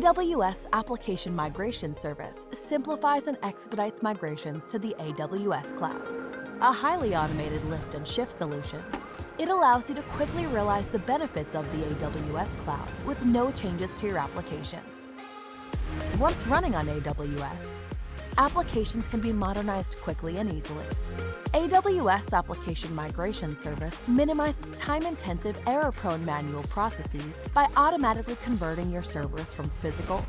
AWS Application Migration Service simplifies and expedites migrations to the AWS cloud. A highly automated lift and shift solution, it allows you to quickly realize the benefits of the AWS cloud with no changes to your applications. Once running on AWS, applications can be modernized quickly and easily. AWS Application Migration Service minimizes time-intensive, error-prone manual processes by automatically converting your servers from physical,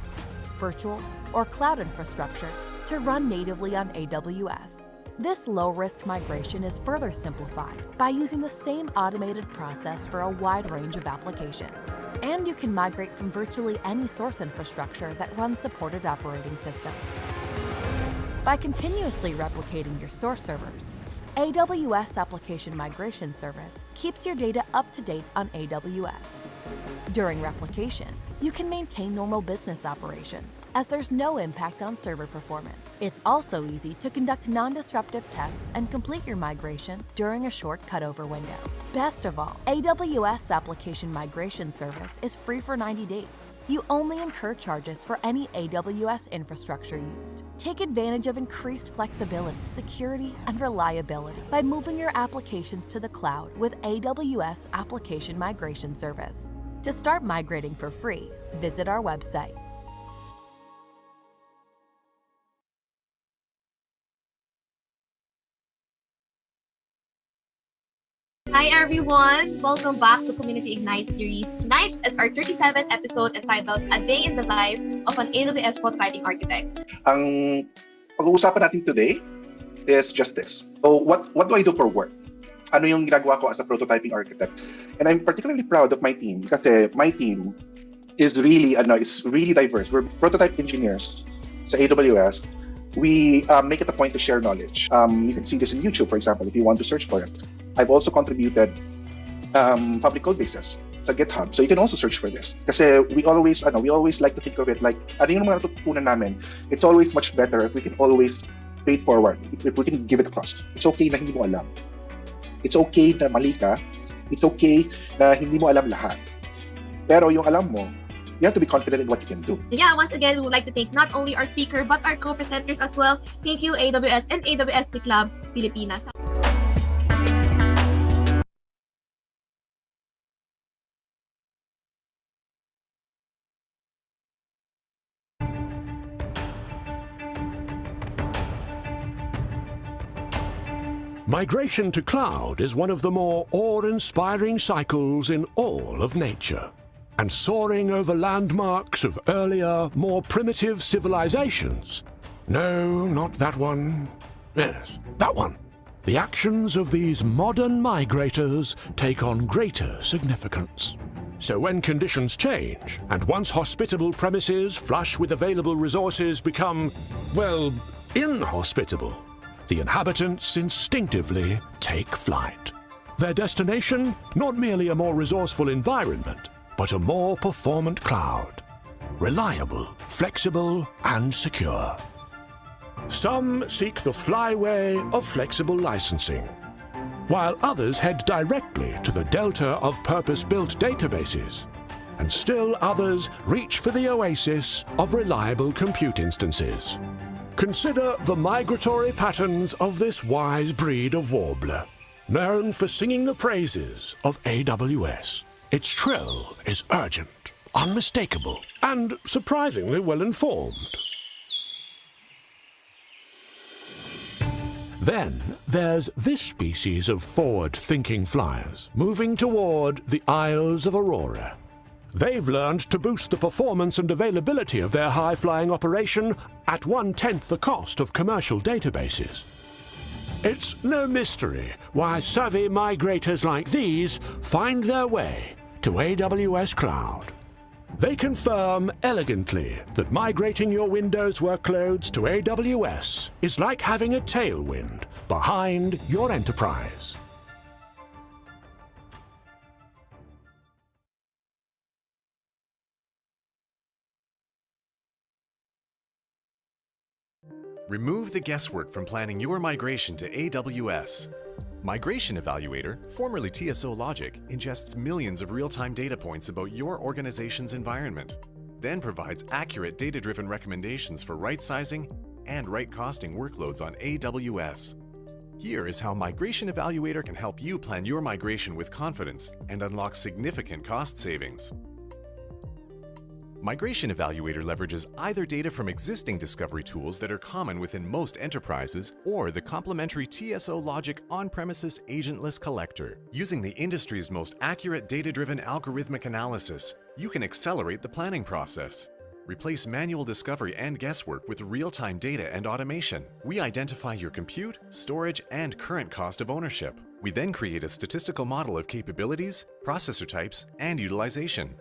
virtual, or cloud infrastructure to run natively on AWS. This low-risk migration is further simplified by using the same automated process for a wide range of applications. And you can migrate from virtually any source infrastructure that runs supported operating systems. By continuously replicating your source servers, AWS Application Migration Service keeps your data up to date on AWS. During replication, you can maintain normal business operations as there's no impact on server performance. It's also easy to conduct non-disruptive tests and complete your migration during a short cutover window. Best of all, AWS Application Migration Service is free for 90 days. You only incur charges for any AWS infrastructure used. Take advantage of increased flexibility, security, and reliability by moving your applications to the cloud with AWS Application Migration Service. To start migrating for free, visit our website. Hi everyone! Welcome back to Community Ignite series. Tonight is our 37th episode entitled A Day in the Life of an AWS Prototyping Architect. Ang pag-uusapan natin today is just this. So what do I do for work? Ano yung ginagawa ko as a prototyping architect? And I'm particularly proud of my team kasi my team is really diverse. We're prototype engineers sa AWS. We make it a point to share knowledge. You can see this in YouTube, for example, if you want to search for it. I've also contributed public code bases sa GitHub. So you can also search for this. Kasi we always like to think of it like, ano yung mga natutunan namin? It's always much better if we can always pay it forward, if we can give it across. It's okay na hindi mo alam. It's okay na mali ka. It's okay na hindi mo alam lahat. Pero yung alam mo, you have to be confident in what you can do. Yeah, once again, we would like to thank not only our speaker, but our co-presenters as well. Thank you, AWS and AWS Club Pilipinas. Migration to cloud is one of the more awe-inspiring cycles in all of nature. And soaring over landmarks of earlier, more primitive civilizations. No, not that one. Yes, that one. The actions of these modern migrators take on greater significance. So when conditions change, and once hospitable premises flush with available resources become, well, inhospitable, the inhabitants instinctively take flight. Their destination, not merely a more resourceful environment, but a more performant cloud. Reliable, flexible, and secure. Some seek the flyway of flexible licensing, while others head directly to the delta of purpose-built databases, and still others reach for the oasis of reliable compute instances. Consider the migratory patterns of this wise breed of warbler, known for singing the praises of AWS. Its trill is urgent, unmistakable, and surprisingly well-informed. Then there's this species of forward-thinking flyers, moving toward the Isles of Aurora. They've learned to boost the performance and availability of their high-flying operation at 1/10 the cost of commercial databases. It's no mystery why savvy migrators like these find their way to AWS Cloud. They confirm elegantly that migrating your Windows workloads to AWS is like having a tailwind behind your enterprise. Remove the guesswork from planning your migration to AWS. Migration Evaluator, formerly TSO Logic, ingests millions of real-time data points about your organization's environment. then provides accurate data-driven recommendations for right-sizing and right-costing workloads on AWS. Here is how Migration Evaluator can help you plan your migration with confidence and unlock significant cost savings. Migration Evaluator leverages either data from existing discovery tools that are common within most enterprises or the complementary TSO Logic on-premises agentless collector. Using the industry's most accurate data-driven algorithmic analysis, you can accelerate the planning process. Replace manual discovery and guesswork with real-time data and automation. We identify your compute, storage, and current cost of ownership. We then create a statistical model of capabilities, processor types, and utilization.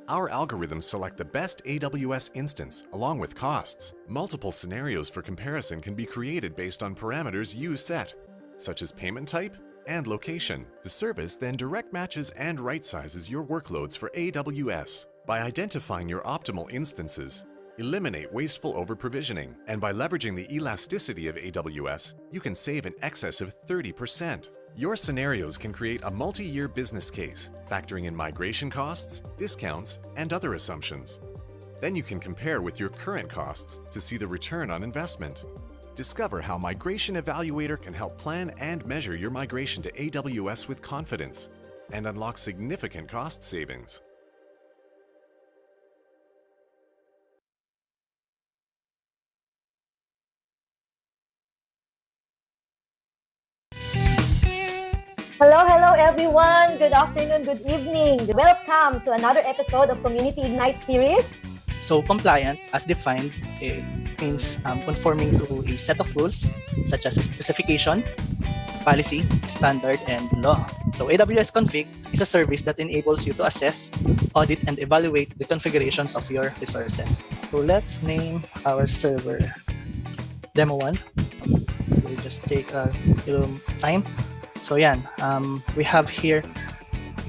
Our algorithms select the best AWS instance, along with costs. Multiple scenarios for comparison can be created based on parameters you set, such as payment type and location. The service then direct matches and right-sizes your workloads for AWS. By identifying your optimal instances, eliminate wasteful over-provisioning, and by leveraging the elasticity of AWS, you can save in excess of 30%. Your scenarios can create a multi-year business case, factoring in migration costs, discounts, and other assumptions. Then you can compare with your current costs to see the return on investment. Discover how Migration Evaluator can help plan and measure your migration to AWS with confidence and unlock significant cost savings. Hello everyone. Good afternoon, good evening. Welcome to another episode of Community Ignite series. So compliant, as defined, it means conforming to a set of rules such as specification, policy, standard, and law. So AWS Config is a service that enables you to assess, audit, and evaluate the configurations of your resources. So let's name our server Demo 1. We'll just take a little time. So yan, we have here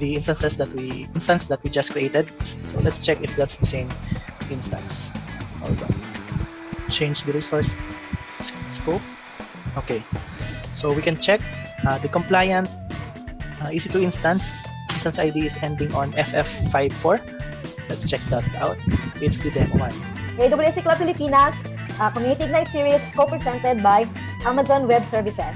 the instance that we just created. So let's check if that's the same instance. Hold on. Change the resource scope. Okay. So we can check the compliant EC2 instance ID is ending on FF54. Let's check that out. It's the demo one. AWS Cloud Pilipinas Community Ignite series co-presented by Amazon Web Services.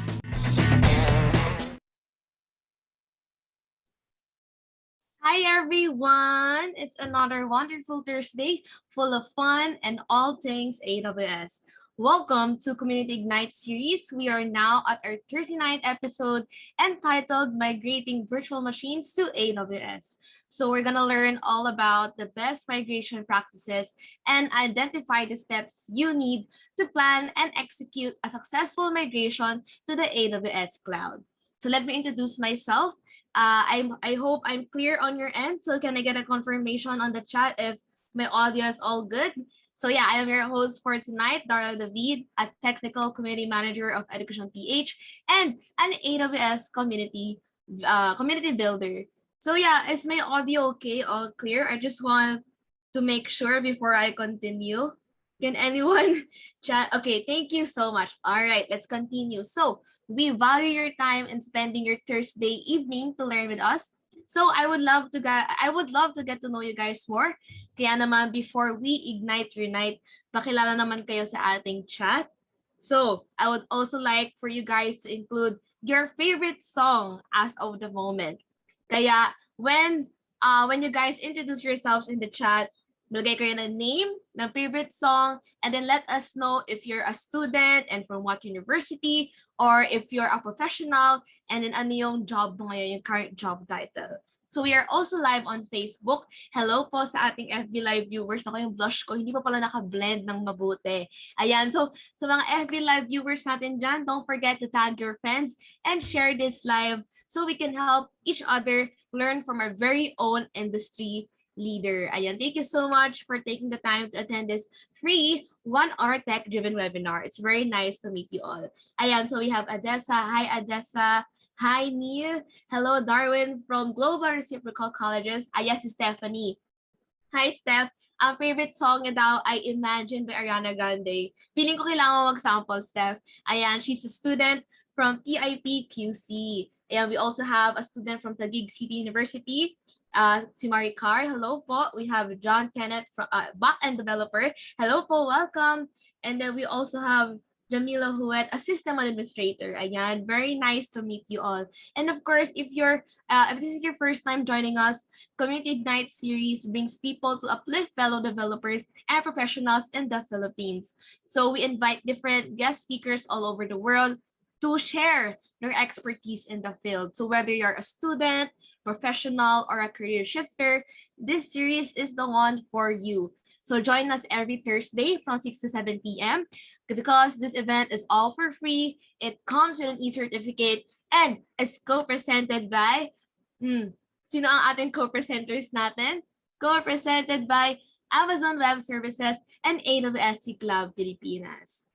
Hi everyone! It's another wonderful Thursday full of fun and all things AWS. Welcome to Community Ignite series. We are now at our 39th episode entitled Migrating Virtual Machines to AWS. So we're going to learn all about the best migration practices and identify the steps you need to plan and execute a successful migration to the AWS cloud. So let me introduce myself. I hope I'm clear on your end. So can I get a confirmation on the chat if my audio is all good? So yeah, I am your host for tonight, Darla David, a technical community manager of Edukasyon.ph and an AWS community builder. So yeah, is my audio okay, all clear? I just want to make sure before I continue. Can anyone chat? Okay, thank you so much. All right, let's continue. So we value your time and spending your Thursday evening to learn with us. So I would love to get to know you guys more. Kaya naman before we ignite your night, pakilala naman kayo sa ating chat. So I would also like for you guys to include your favorite song as of the moment. Kaya when you guys introduce yourselves in the chat, maglagay kayo ng name, ng favorite song, and then let us know if you're a student and from what university, or if you're a professional, and then ano yung job mo ngayon, yung current job title. So we are also live on Facebook. Hello po sa ating FB Live viewers. Ako yung blush ko, hindi pa pala naka-blend ng mabuti. Ayan, so sa mga FB Live viewers natin dyan, don't forget to tag your friends and share this live so we can help each other learn from our very own industry leader. Ayan, thank you so much for taking the time to attend this free 1-hour tech-driven webinar. It's very nice to meet you all. Ayan, so we have Adessa. Hi, Adessa. Hi, Neil. Hello, Darwin from Global Reciprocal Colleges. Ayan, si Stephanie. Hi, Steph. Ang favorite song niya daw ay Imagine by Ariana Grande. Feeling ko kailangan mag-sample, Steph. Ayan, she's a student from TIP QC. And we also have a student from Taguig City University, si Maricar. Hello po. We have John Kenneth, from back-end developer. Hello po, welcome. And then we also have Jamila Huet, a system administrator. Ayan, very nice to meet you all. And of course, if this is your first time joining us, Community Ignite series brings people to uplift fellow developers and professionals in the Philippines. So we invite different guest speakers all over the world to share their expertise in the field. So whether you're a student, professional, or a career shifter, this series is the one for you. So join us every Thursday from 6 to 7 p.m. because this event is all for free. It comes with an e-certificate and is co-presented by, sino ang ating co-presenters natin? Co-presented by Amazon Web Services and AWS Cloud Pilipinas.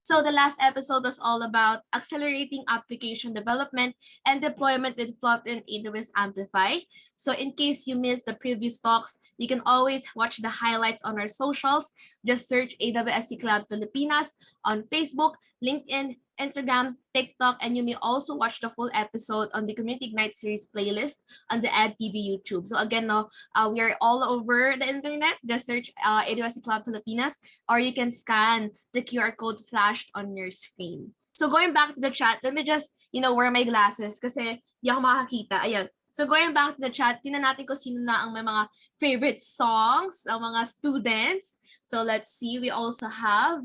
So the last episode was all about accelerating application development and deployment with Float and AWS Amplify. So in case you missed the previous talks, you can always watch the highlights on our socials. Just search AWS Cloud Pilipinas on Facebook, LinkedIn, Instagram, TikTok, and you may also watch the full episode on the Community Ignite series playlist on the EdTV YouTube. So again, we are all over the internet. Just search AWS Cloud Pilipinas, or you can scan the QR code flashed on your screen. So going back to the chat, let me just, wear my glasses kasi di ako makakita. Ayan. So going back to the chat, tingnan natin kung sino na ang may mga favorite songs, ang mga students. So let's see, we also have,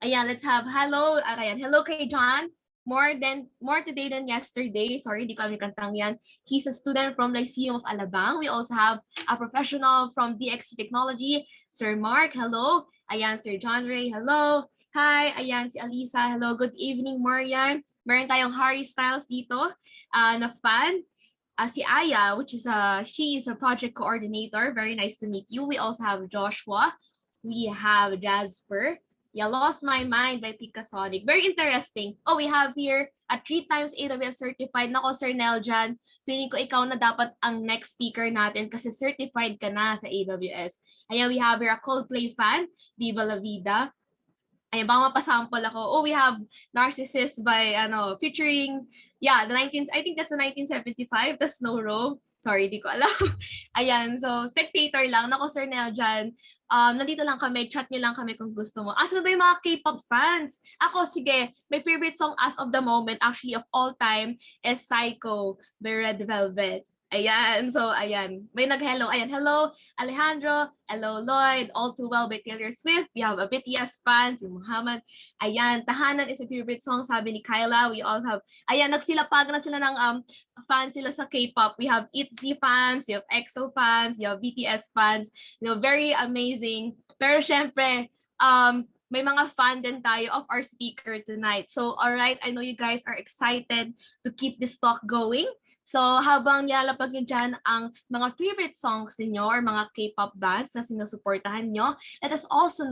let's have hello. Hello kay John. More today than yesterday. Sorry, di ko alam yung kantang yan. He's a student from Lyceum of Alabang. We also have a professional from DXC Technology, Sir Mark. Hello. Ayan, Sir John Ray. Hello. Hi. Ayan, si Alisa. Hello. Good evening, Marian. Meron tayong Harry Styles dito na fan. Si Aya, she is a project coordinator. Very nice to meet you. We also have Joshua. We have Jasper. Yeah, Lost My Mind by Picasonic. Very interesting. Oh, we have here a 3 times AWS certified. Nako, Sir Neljan, feeling ko ikaw na dapat ang next speaker natin kasi certified ka na sa AWS. Ayan, we have here a Coldplay fan, Viva La Vida. Ayan, baka mapasample ako. Oh, we have Narcissist by, featuring, I think that's the 1975, the Snow Robe. Sorry, di ko alam. Ayan, so spectator lang. Nako, Sir Neljan, nandito lang kami, chat nyo lang kami kung gusto mo. Asa na ba yung mga K-pop fans? Ako, sige, my favorite song as of the moment, actually of all time, is Psycho by Red Velvet. Ayan, so ayan. May nag-hello. Ayan, hello Alejandro, hello Lloyd, All Too Well by Taylor Swift. We have a BTS fan, si Muhammad. Ayan, Tahanan is a favorite song, sabi ni Kyla. We all have, ayan, nagsilapag na sila ng fans sila sa K-pop. We have ITZY fans, we have EXO fans, we have BTS fans. Very amazing. Pero syempre, may mga fan din tayo of our speaker tonight. So, alright, I know you guys are excited to keep this talk going. So, habang nilalapag nyo dyan ang mga favorite songs ninyo or mga K-pop bands na sinusuportahan nyo, let us also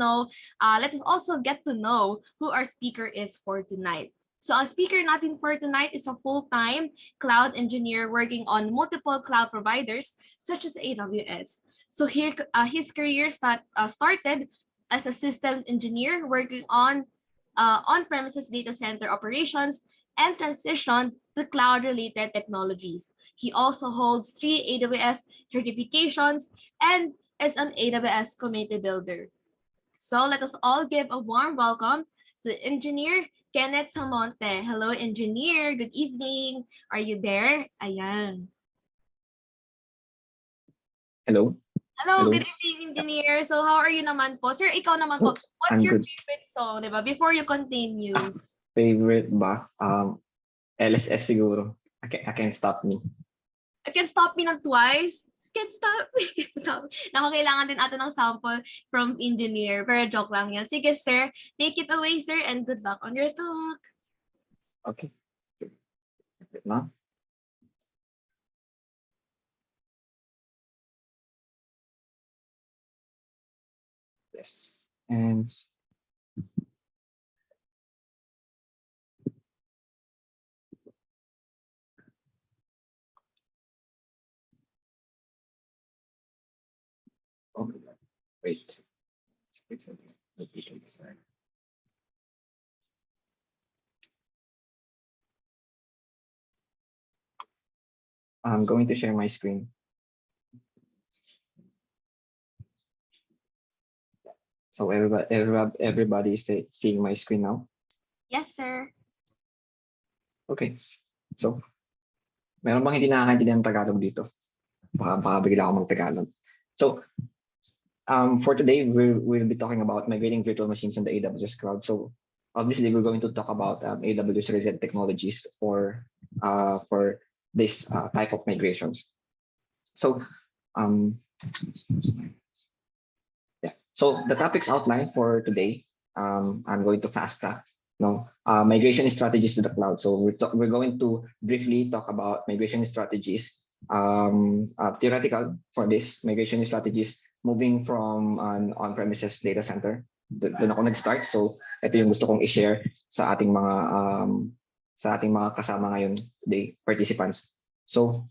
get to know who our speaker is for tonight. So, our speaker natin for tonight is a full-time cloud engineer working on multiple cloud providers such as AWS. So, here, his career started as a system engineer working on on-premises data center operations and transitioned to cloud-related technologies. He also holds 3 AWS certifications and is an AWS community builder. So let us all give a warm welcome to Engineer Kenneth Samonte. Hello, Engineer. Good evening. Are you there? Ayan. Hello. Hello, good evening, Engineer. So how are you naman po? Sir, ikaw naman po. What's your favorite song, diba? Before you continue. Favorite ba? LSS siguro. I Can't Stop Me. I Can't Stop Me ng twice. Can't stop me. Can't stop me. Naku, kailangan din ato ng sample from Engineer. Pero joke lang yan. Sige, sir. Take it away, sir. And good luck on your talk. Okay. Wait na. Yes. And oh, wait. I'm going to share my screen. So everybody is seeing my screen now. Yes, sir. Okay. So, meron bang hindi nakakaintindihan ng Tagalog dito? Baka bigla ako mag-Tagalog. So, for today, we'll be talking about migrating virtual machines in the AWS cloud. So, obviously, we're going to talk about AWS related technologies for this type of migrations. So, yeah. So the topics outlined for today, I'm going to fast track. Migration strategies to the cloud. So we're going to briefly talk about migration strategies. Theoretical for this migration strategies, moving from an on-premises data center. Doon ako nag-start. So ito yung gusto kong i-share sa ating mga kasama ngayon today, participants. So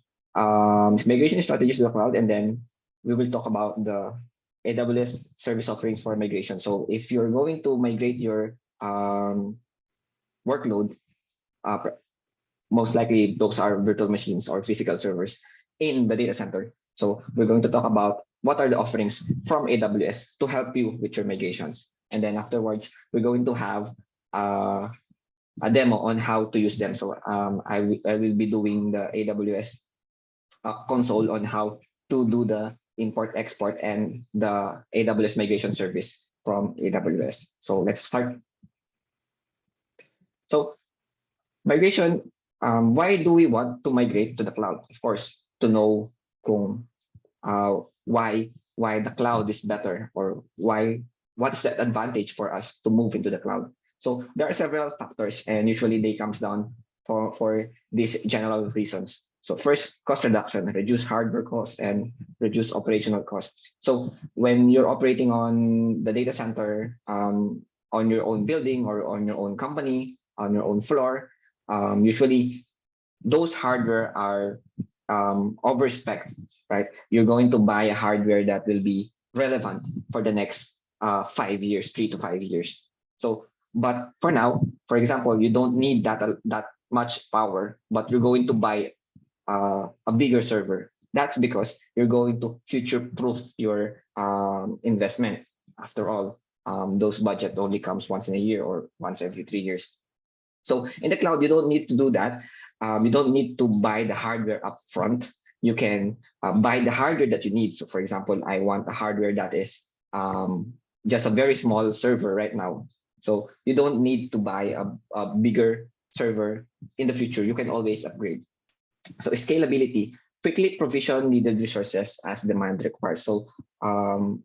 migration strategies to the cloud, and then we will talk about the AWS service offerings for migration. So if you're going to migrate your workload, most likely those are virtual machines or physical servers in the data center. So we're going to talk about what are the offerings from AWS to help you with your migrations. And then afterwards, we're going to have a demo on how to use them. So I will be doing the AWS console on how to do the import, export, and the AWS migration service from AWS. So let's start. So migration, why do we want to migrate to the cloud? Of course, to know why the cloud is better, or what's the advantage for us to move into the cloud. So there are several factors, and usually they comes down for these general reasons. So first, cost reduction, reduce hardware costs and reduce operational costs. So when you're operating on the data center, on your own building or on your own company, on your own floor, usually those hardware are overspec, right? You're going to buy a hardware that will be relevant for the next 5 years, 3 to 5 years. So, but for now, for example, you don't need that much power, but you're going to buy a bigger server. That's because you're going to future-proof your investment. After all, those budget only comes once in a year or once every 3 years. So in the cloud, you don't need to do that. You don't need to buy the hardware up front. You can buy the hardware that you need. So for example, I want a hardware that is just a very small server right now. So you don't need to buy a bigger server in the future. You can always upgrade. So scalability, quickly provision needed resources as demand requires. So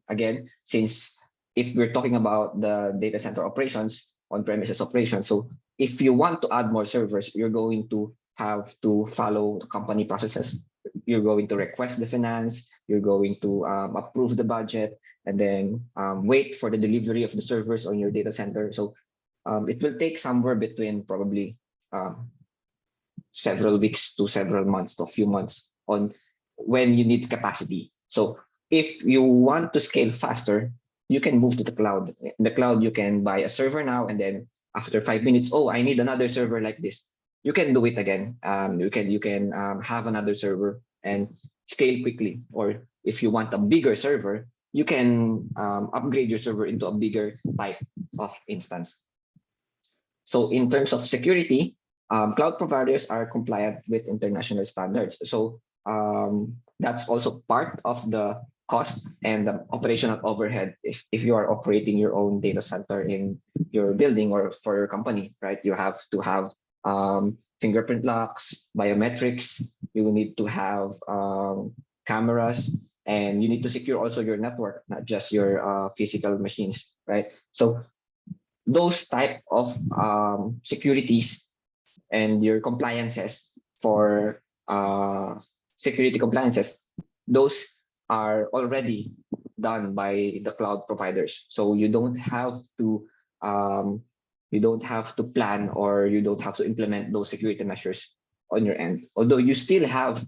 again, since if we're talking about the data center operations, on-premises operations, so if you want to add more servers, you're going to have to follow the company processes. You're going to request the finance, you're going to approve the budget, and then wait for the delivery of the servers on your data center. So it will take somewhere between probably several weeks to several months to a few months on when you need capacity. So if you want to scale faster, you can move to the cloud. In the cloud, you can buy a server now, and then after 5 minutes, oh, I need another server like this. You can do it again. You can have another server and scale quickly. Or if you want a bigger server, you can upgrade your server into a bigger type of instance. So in terms of security, cloud providers are compliant with international standards. So that's also part of the cost and the operational overhead if you are operating your own data center in your building or for your company, right? You have to have fingerprint locks, biometrics, you need to have cameras, and you need to secure also your network, not just your physical machines, right? So those type of securities and your compliances for security compliances, those are already done by the cloud providers. So you don't have to plan, or you don't have to implement those security measures on your end. Although you still have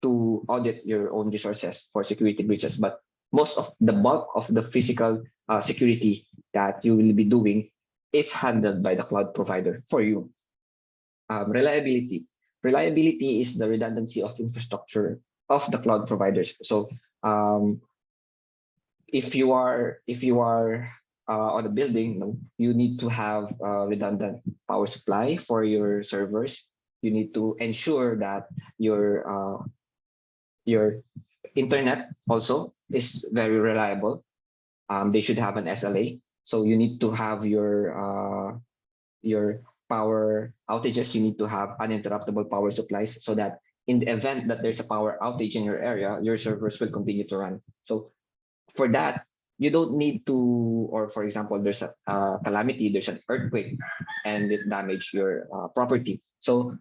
to audit your own resources for security breaches, but most of the bulk of the physical security that you will be doing is handled by the cloud provider for you. Reliability. reliability is the redundancy of infrastructure of the cloud providers. So if you are on a building, you need to have redundant power supply for your servers. You need to ensure that your internet also is very reliable. They should have an SLA. So you need to have your power outages. You need to have uninterruptible power supplies so that in the event that there's a power outage in your area, your servers will continue to run. So for that, you don't need to, or for example, there's a calamity, there's an earthquake, and it damaged your property. So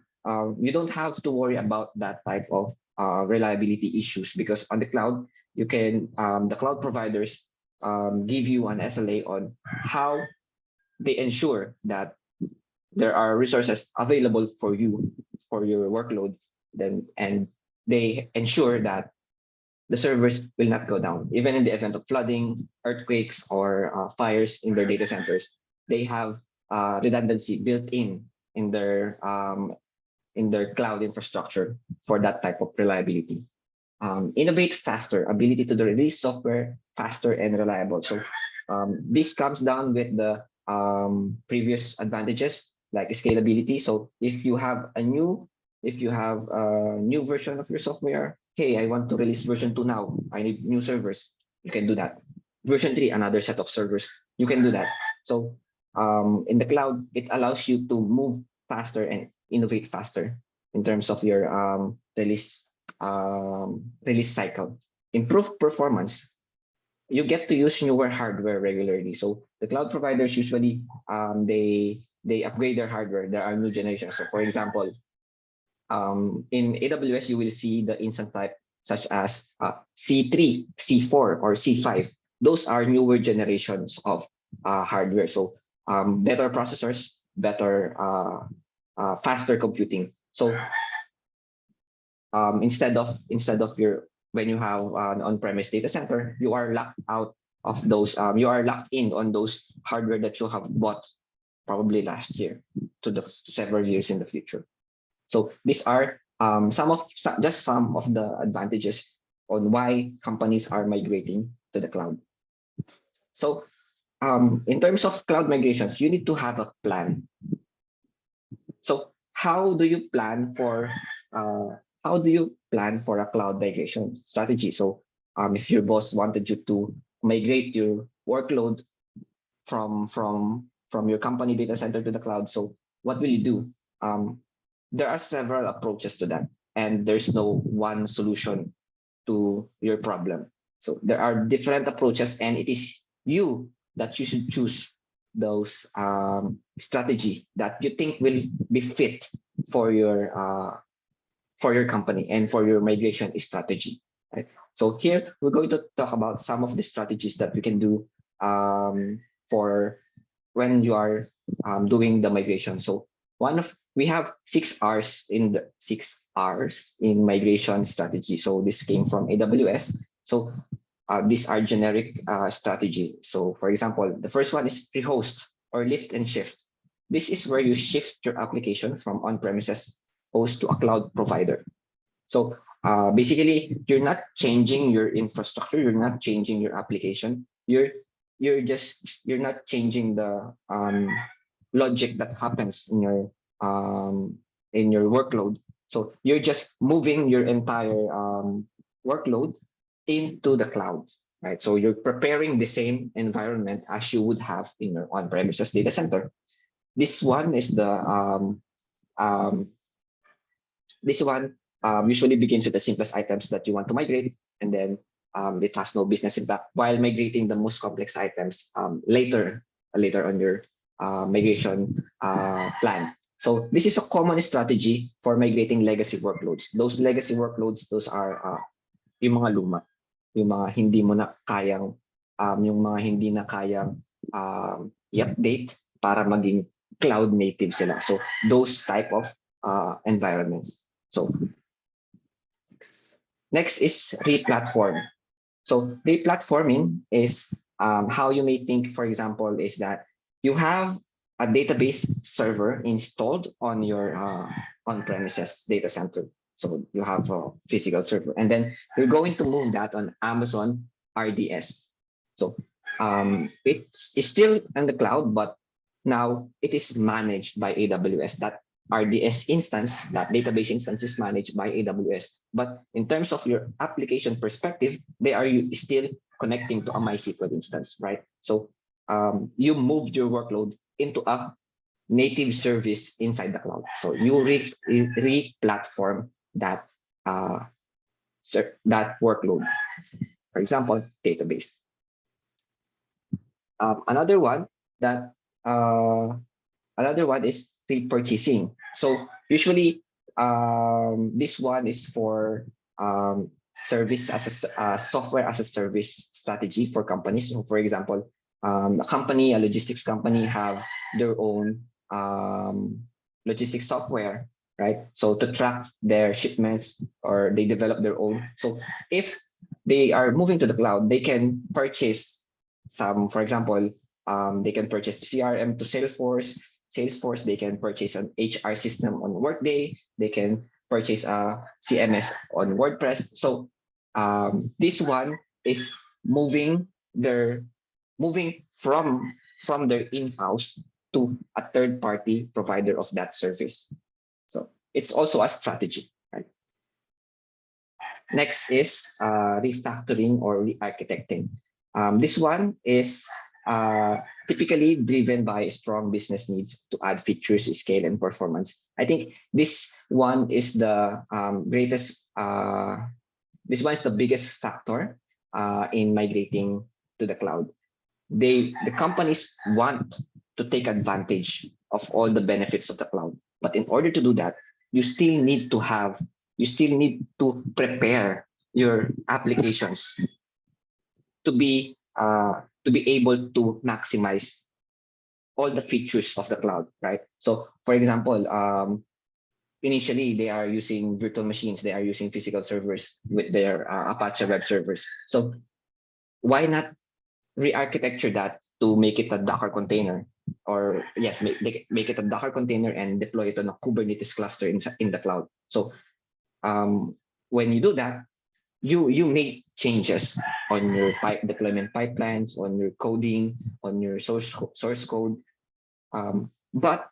you don't have to worry about that type of reliability issues, because on the cloud, you can the cloud providers give you an SLA on how they ensure that there are resources available for you for your workload, and they ensure that the servers will not go down. Even in the event of flooding, earthquakes, or fires in their data centers, they have redundancy built in their cloud infrastructure for that type of reliability. Innovate faster, ability to release software faster and reliable. So this comes down with the previous advantages like scalability. So if you have a new version of your software, hey, I want to release version 2 now, I need new servers, you can do that. Version 3, another set of servers, you can do that. So in the cloud, it allows you to move faster and innovate faster in terms of your release cycle. Improve performance. You get to use newer hardware regularly. So the cloud providers usually they upgrade their hardware. There are new generations. So for example, in AWS, you will see the instance type such as C3, C4, or C5. Those are newer generations of hardware. So better processors, better faster computing. So instead of when you have an on-premise data center, you are locked out of those. You are locked in on those hardware that you have bought probably last year to several years in the future. So these are some of the advantages on why companies are migrating to the cloud. So in terms of cloud migrations, you need to have a plan. So how do you plan for a cloud migration strategy? So if your boss wanted you to migrate your workload from your company data center to the cloud, so what will you do? There are several approaches to that, and there's no one solution to your problem. So there are different approaches, and it is you that you should choose those strategy that you think will be fit for your company and for your migration strategy. Right? So here we're going to talk about some of the strategies that we can do for when you are doing the migration. So we have 6 R's in migration strategy. So this came from AWS. So these are generic strategy. So for example, the first one is pre-host or lift and shift. This is where you shift your application from on-premises host to a cloud provider. So basically, you're not changing your infrastructure, you're not changing your application, you're not changing the logic that happens in your workload. So you're just moving your entire workload into the cloud, right? So you're preparing the same environment as you would have in your on-premises data center. This one is usually begins with the simplest items that you want to migrate, and then it has no business impact, while migrating the most complex items later on your migration plan. So this is a common strategy for migrating legacy workloads. Those legacy workloads, those are yung mga luma, yung mga hindi mo na kayang i-update para maging cloud native sila. So those type of environments. So next is re-platform. So re-platforming is how you may think, for example, is that you have a database server installed on your on-premises data center. So you have a physical server, and then you're going to move that on Amazon RDS. So it's still in the cloud, but now it is managed by AWS. That RDS instance, that database instance is managed by AWS. But in terms of your application perspective, they are still connecting to a MySQL instance, right? So you moved your workload into a native service inside the cloud. So you re-platform that that workload. For example, database. Another one is pre-purchasing. So usually, this one is for service as a software as a service strategy for companies. So, for example, a logistics company, have their own logistics software, right? So to track their shipments, or they develop their own. So if they are moving to the cloud, they can purchase some, for example, they can purchase CRM to Salesforce, they can purchase an HR system on Workday, they can purchase a CMS on WordPress. So this one is moving from their in-house to a third-party provider of that service. So it's also a strategy, right? Next is refactoring or re-architecting. This one is typically driven by strong business needs to add features, scale, and performance. I think this one is the greatest. This one is the biggest factor in migrating to the cloud. The companies want to take advantage of all the benefits of the cloud, but in order to do that, you still need to prepare your applications to be able to maximize all the features of the cloud, right? So, for example, initially they are using virtual machines, they are using physical servers with their Apache web servers. So, why not re-architecture that to make it a Docker container, or yes, make it a Docker container and deploy it on a Kubernetes cluster in the cloud. So when you do that, you make changes on your deployment pipelines, on your coding, on your source code. But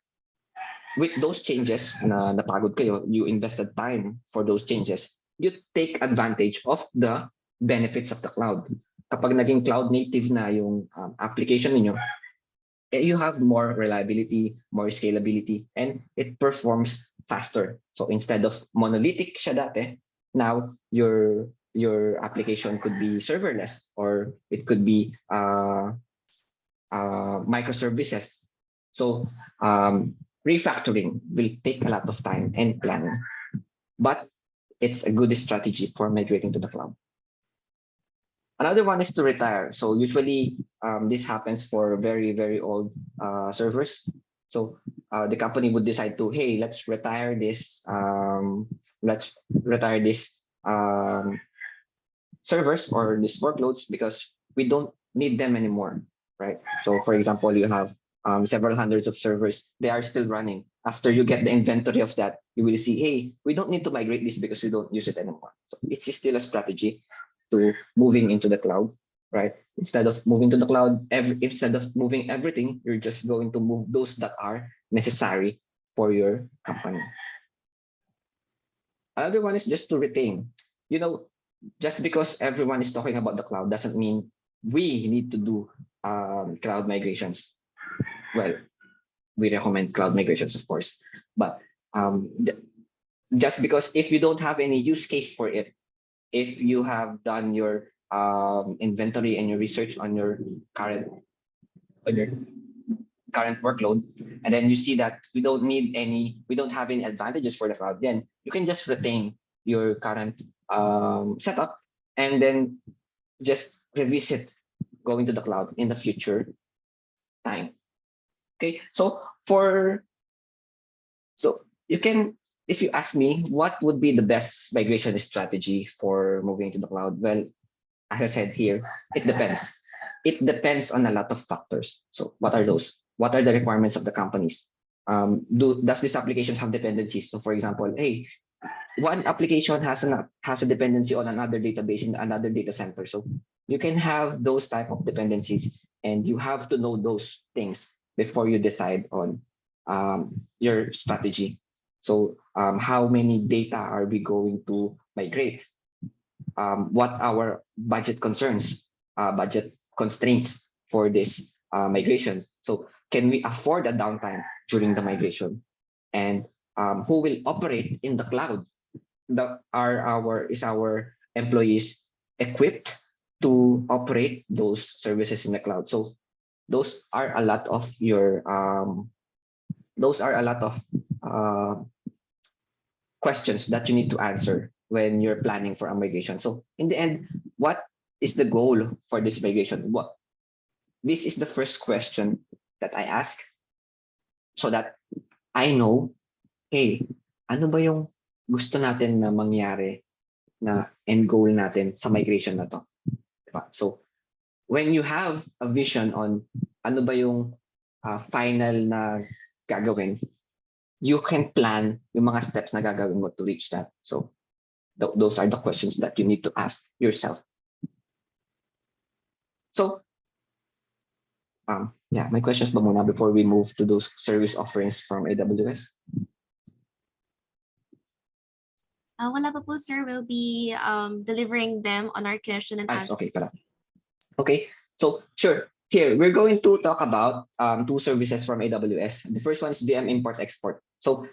with those changes, napagod kayo, you invested time for those changes, you take advantage of the benefits of the cloud. Kapag naging cloud native na yung application niyo, you have more reliability, more scalability, and it performs faster. So instead of monolithic siya dati, now your application could be serverless, or it could be microservices. So refactoring will take a lot of time and planning, but it's a good strategy for migrating to the cloud. Another one is to retire. So usually this happens for very, very old servers. So the company would decide to, hey, let's retire this servers or these workloads because we don't need them anymore, right? So for example, you have several hundreds of servers, they are still running. After you get the inventory of that, you will see, hey, we don't need to migrate this because we don't use it anymore. So it's still a strategy to moving into the cloud, right? Instead of moving to the cloud, instead of moving everything, you're just going to move those that are necessary for your company. Another one is just to retain. You know, just because everyone is talking about the cloud doesn't mean we need to do cloud migrations. Well, we recommend cloud migrations, of course, but just because if you don't have any use case for it, if you have done your inventory and your research on your current workload, and then you see that we don't have any advantages for the cloud, then you can just retain your current setup and then just revisit going to the cloud in the future time. Okay, so you can, if you ask me, what would be the best migration strategy for moving to the cloud? Well, as I said here, it depends. It depends on a lot of factors. So what are those? what are the requirements of the companies? Does this applications have dependencies? So for example, hey, one application has a dependency on another database in another data center. So you can have those type of dependencies, and you have to know those things before you decide on your strategy. So how many data are we going to migrate? What our budget concerns, budget constraints for this migration? So can we afford a downtime during the migration? And who will operate in the cloud? Is our employees equipped to operate those services in the cloud? So those are a lot of questions that you need to answer when you're planning for a migration. So in the end, what is the goal for this migration? This is the first question that I ask, so that I know, hey, ano ba yung gusto natin na mangyari na end goal natin sa migration na to? Diba? So when you have a vision on ano ba yung final na gagawin, you can plan yung mga steps na gagawin mo to reach that. So those are the questions that you need to ask yourself. So yeah, my questions ba muna before we move to those service offerings from AWS? Wala pa po, sir. We'll be delivering them on our question and answer. Okay, pala. Okay, so sure. Here, we're going to talk about two services from AWS. The first one is VM Import Export. So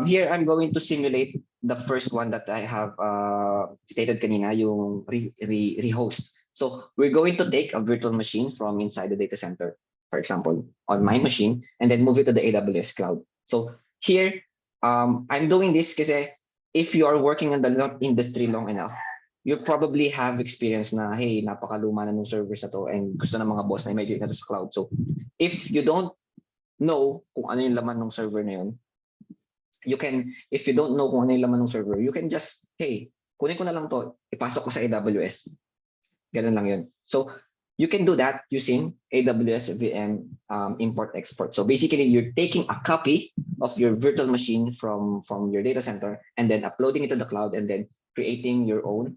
here, I'm going to simulate the first one that I have stated kanina, yung rehost. So we're going to take a virtual machine from inside the data center, for example, on my machine, and then move it to the AWS cloud. So here, I'm doing this because if you are working in the industry long enough, you probably have experience na, hey, napakaluma na ng servers na to and gusto ng mga boss na i-migrate na to sa cloud. So if you don't know kung ano yung laman ng server na yun, if you don't know kung ano yung laman ng server, you can just, hey, kunin ko na lang to, ipasok ko sa AWS. Ganun lang yun. So you can do that using AWS VM Import Export. So basically, you're taking a copy of your virtual machine from your data center and then uploading it to the cloud and then creating your own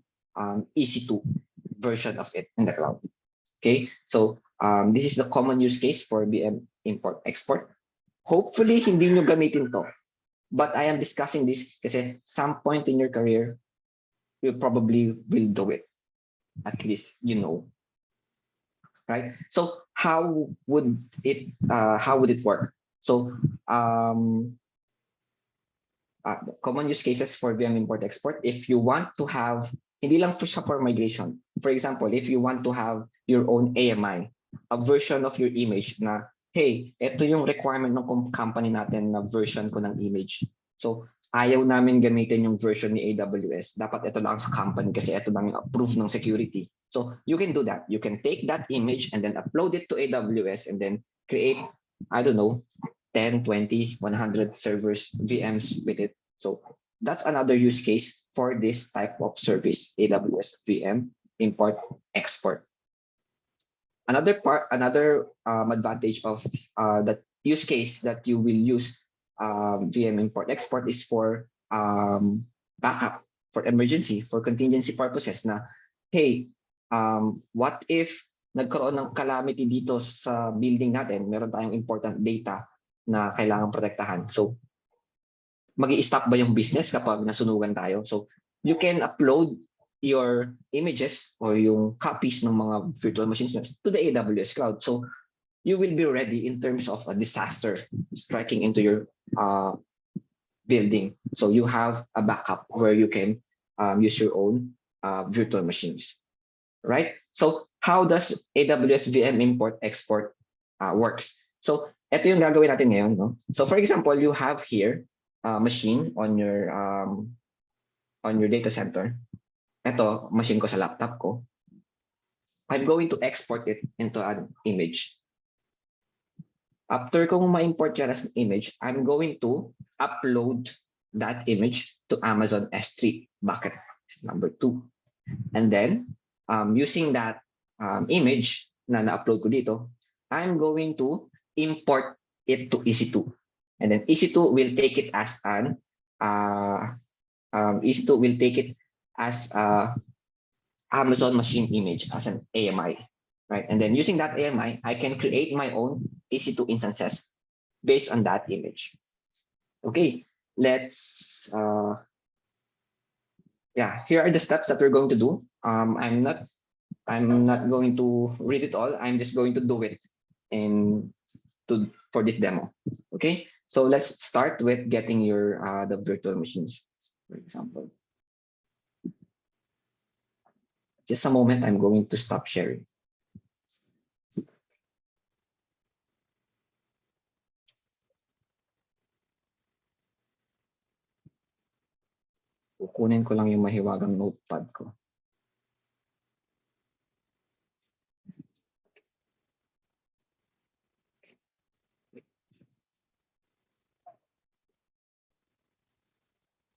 EC2 version of it in the cloud. Okay, so this is the common use case for VM Import Export. Hopefully, hindi nyo gamitin to. But I am discussing this kasi some point in your career, you probably will do it. At least you know. Right? So how would it work? So common use cases for VM Import Export. If you want to have, hindi lang for migration. For example, if you want to have your own AMI, a version of your image na, hey, ito yung requirement ng company natin na version ko ng image. So ayaw namin gamitin yung version ni AWS. Dapat ito lang sa company kasi ito lang yung approved ng security. So you can do that. You can take that image and then upload it to AWS and then create, I don't know, 10, 20, 100 servers, VMs with it. So that's another use case for this type of service, AWS VM Import Export. Another advantage of that use case that you will use VM Import Export is for backup, for emergency, for contingency purposes na, hey, what if nagkaroon ng calamity dito sa building natin, meron tayong important data na kailangan protektahan. So, mag-i-stop ba yung business kapag nasunugan tayo? So, you can upload your images or yung copies ng mga virtual machines to the AWS cloud. So, you will be ready in terms of a disaster striking into your building. So, you have a backup where you can use your own virtual machines. Right? So, how does AWS VM Import Export works? So, ito yung gagawin natin ngayon. No? So, for example, you have here a machine on your data center. Ito, machine ko sa laptop ko. I'm going to export it into an image. After kong ma-import yan as an image, I'm going to upload that image to Amazon S3 bucket, number 2. And then, using that image na na-upload ko dito, I'm going to import it to EC2, and then EC2 will take it as an EC2 will take it as a Amazon machine image as an AMI, right? And then using that AMI, I can create my own EC2 instances based on that image. Okay, let's yeah, here are the steps that we're going to do. I'm not going to read it all. I'm just going to do it for this demo. Okay, so let's start with getting your the virtual machines, for example. Just a moment, I'm going to stop sharing. Kukunin ko lang yung mahiwagang notepad ko.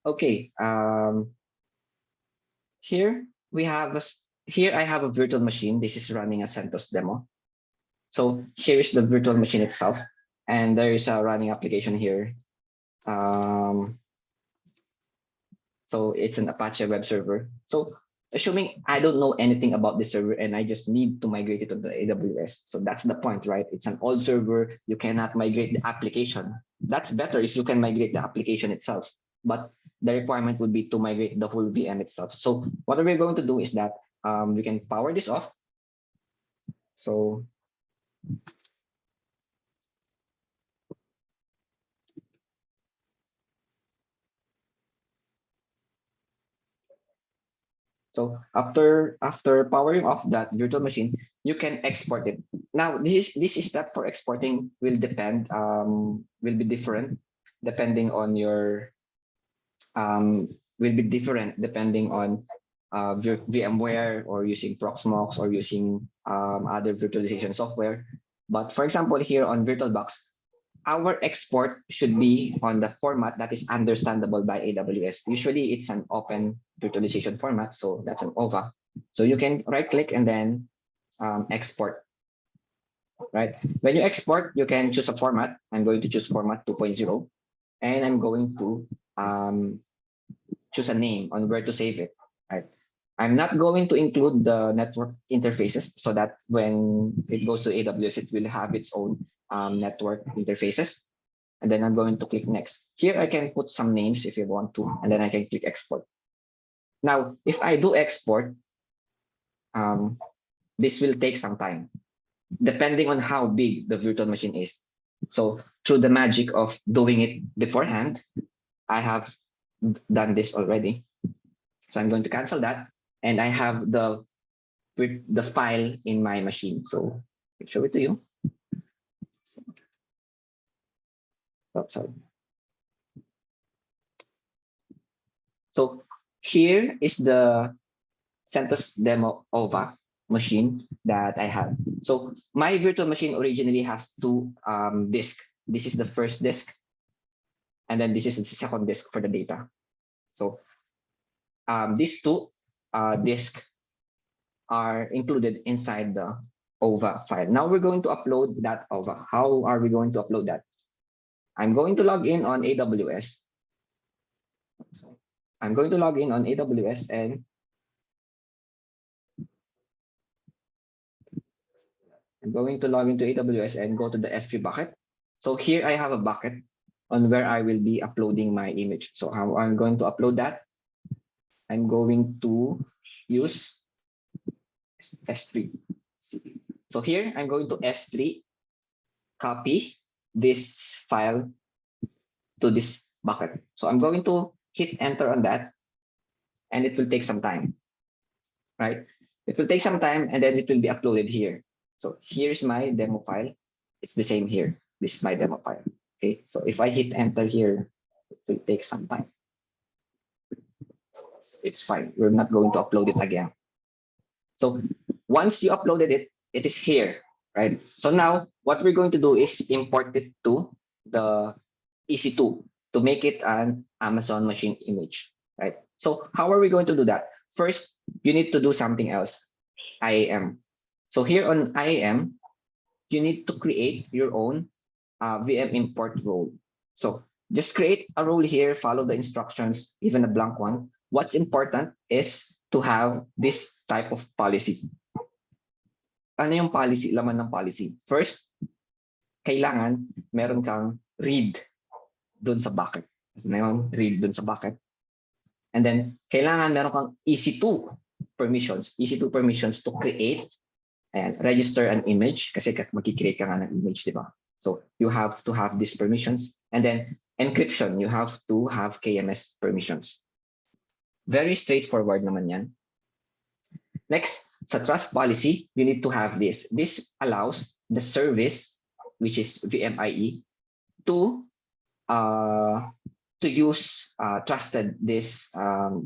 Okay, here I have a virtual machine. This is running a CentOS demo. So here is the virtual machine itself, and there is a running application here. So it's an Apache web server. So assuming I don't know anything about this server and I just need to migrate it to the AWS. So that's the point, right? It's an old server. You cannot migrate the application. That's better if you can migrate the application itself. But the requirement would be to migrate the whole VM itself. So what we're going to do is that we can power this off. So after powering off that virtual machine, you can export it. Now this step for exporting will depend will be different depending on your will be different depending on VMware or using Proxmox or using other virtualization software. But for example, here on VirtualBox, our export should be on the format that is understandable by AWS. Usually it's an open virtualization format, so that's an OVA. So you can right click and then export, right? When you export, you can choose a format. I'm going to choose format 2.0, and I'm going to choose a name on where to save it, right? I'm not going to include the network interfaces so that when it goes to AWS, it will have its own network interfaces. And then I'm going to click next. Here I can put some names if you want to, and then I can click export. Now, if I do export, this will take some time, depending on how big the virtual machine is. So through the magic of doing it beforehand, I have done this already. So I'm going to cancel that. And I have the file in my machine. So I'll show it to you. Oh, sorry. So here is the CentOS demo OVA machine that I have. So my virtual machine originally has two disks. This is the first disk, and then this is the second disk for the data. So these two disks are included inside the OVA file. Now we're going to upload that OVA. How are we going to upload that? I'm going to log in on AWS. I'm going to log in on AWS and I'm going to log into AWS and go to the S3 bucket. So here I have a bucket on where I will be uploading my image. So how I'm going to upload that? I'm going to use S3. So here I'm going to S3 copy this file to this bucket. So I'm going to hit enter on that, and it will take some time, right? It will take some time, and then it will be uploaded here. So here's my demo file. It's the same here. This is my demo file. Okay, so if I hit enter here, it will take some time. It's fine. We're not going to upload it again. So once you uploaded it, it is here, right? So now what we're going to do is import it to the EC2 to make it an Amazon machine image, right? So how are we going to do that? First, you need to do something else, IAM. So here on IAM, you need to create your own VM import role. So just create a role here, follow the instructions, even a blank one. What's important is to have this type of policy. Ano yung policy, laman ng policy? First, kailangan meron kang read dun sa bucket. Read dun sa bucket. And then, kailangan meron kang EC2 permissions. EC2 permissions to create and register an image kasi mag-create ka nga ng image, di ba? So you have to have these permissions. And then encryption, you have to have KMS permissions. Very straightforward naman yan. Next, sa trust policy, you need to have this. This allows the service, which is VMIE, to use trusted this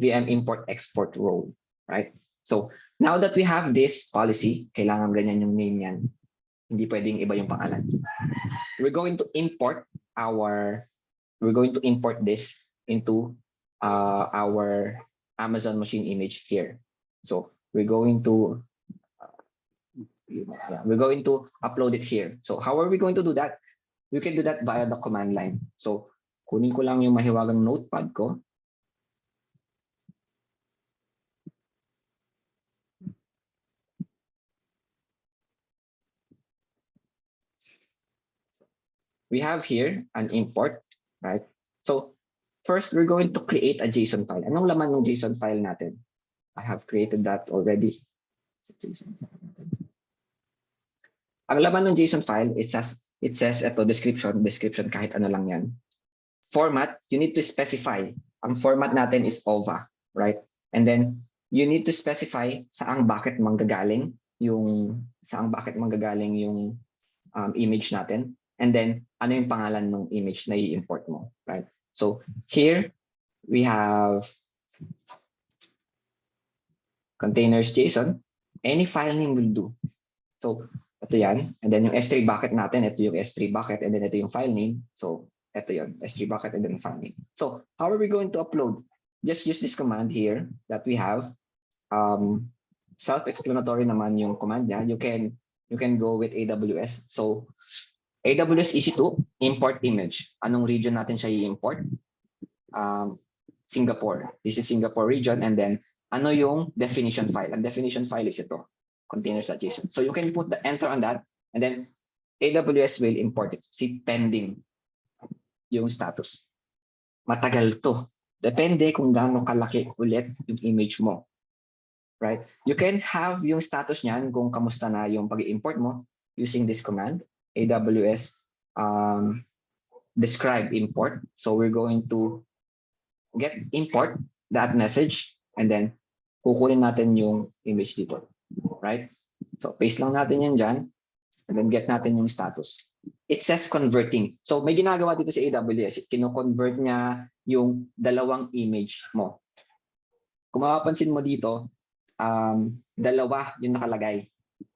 VM import export role, right? So now that we have this policy, kailangan ganyan yung name yan. Hindi pwedeng iba yung pangalan. We're going to import this into our Amazon machine image here. So we're going to upload it here. So how are we going to do that? We can do that via the command line. So kunin ko lang yung mahiwagang notepad ko. We have here an import, right? So first, we're going to create a JSON file. Anong laman ng JSON file natin? I have created that already. Ang laman ng JSON file, it says ito, description, kahit ano lang yan. Format, you need to specify. Ang format natin is OVA, right? And then, you need to specify saang bakit manggagaling yung image natin. And then, ano yung pangalan ng image na i-import mo, right? So here we have containers JSON. Any file name will do. So ito yan. And then yung S3 bucket natin, ito yung S3 bucket, and then ito yung file name. So ito yun, S3 bucket and then file name. So how are we going to upload? Just use this command here that we have. Self-explanatory naman yung command niya. You can go with AWS. So AWS EC2, import image. Anong region natin siya i-import? Singapore. This is Singapore region. And then, ano yung definition file? Ang definition file is ito, containers.json. So you can put the enter on that, and then AWS will import it. See, pending yung status. Matagal to. Depende kung gaano kalaki ulit yung image mo. Right? You can have yung status niyan kung kamusta na yung pag-import mo using this command. AWS describe import. So we're going to get import that message, and then kukunin natin yung image dito, right? So paste lang natin yan dyan, and then get natin yung status. It says converting. So may ginagawa dito sa AWS, kino-convert niya yung dalawang image mo. Kung mapapansin mo dito, dalawa yung nakalagay,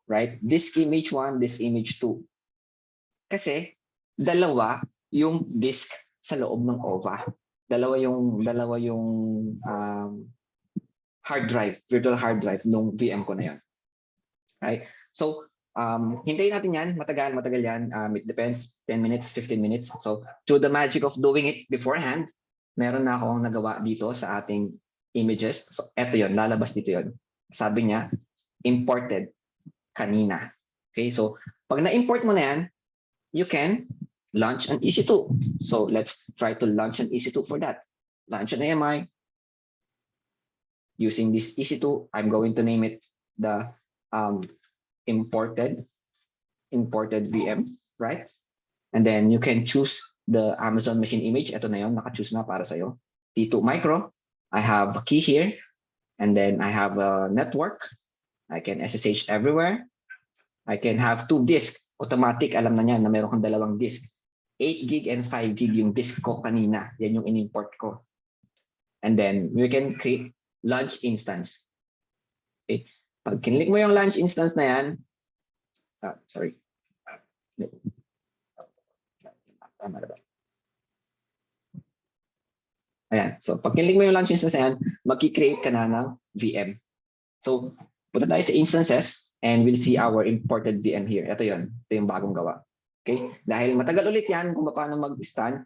right? This image 1, this image 2. Kasi dalawa yung disk sa loob ng OVA. Dalawa yung hard drive, virtual hard drive nung VM ko na yan. Right? So hintayin natin yan, matagal yan. It depends, 10 minutes, 15 minutes. So through the magic of doing it beforehand, meron na akong nagawa dito sa ating images. So eto yon, lalabas dito yon. Sabi niya, imported kanina. Okay, so pag na-import mo na yan, you can launch an EC2. So let's try to launch an EC2 for that. Launch an AMI. Using this EC2, I'm going to name it the imported VM, right? And then you can choose the Amazon machine image. Ito na yun, naka-choose na para sa'yo. T2 micro. I have a key here. And then I have a network. I can SSH everywhere. I can have 2 disks. Automatic, alam na niya na meron kang dalawang disk. 8 gig and 5 gig yung disk ko kanina. Yan yung in-import ko. And then we can create launch instance. Okay. Pag kinlik mo yung launch instance na yan, sorry. Tama na ba? Ayan. So pag kinlik mo yung launch instance na yan, mag-create ka na ng VM. So punta tayo sa instances. And we'll see our imported VM here. Ito yun. Ito yung bagong gawa. Okay? Dahil matagal ulit yan kung paano mag-start,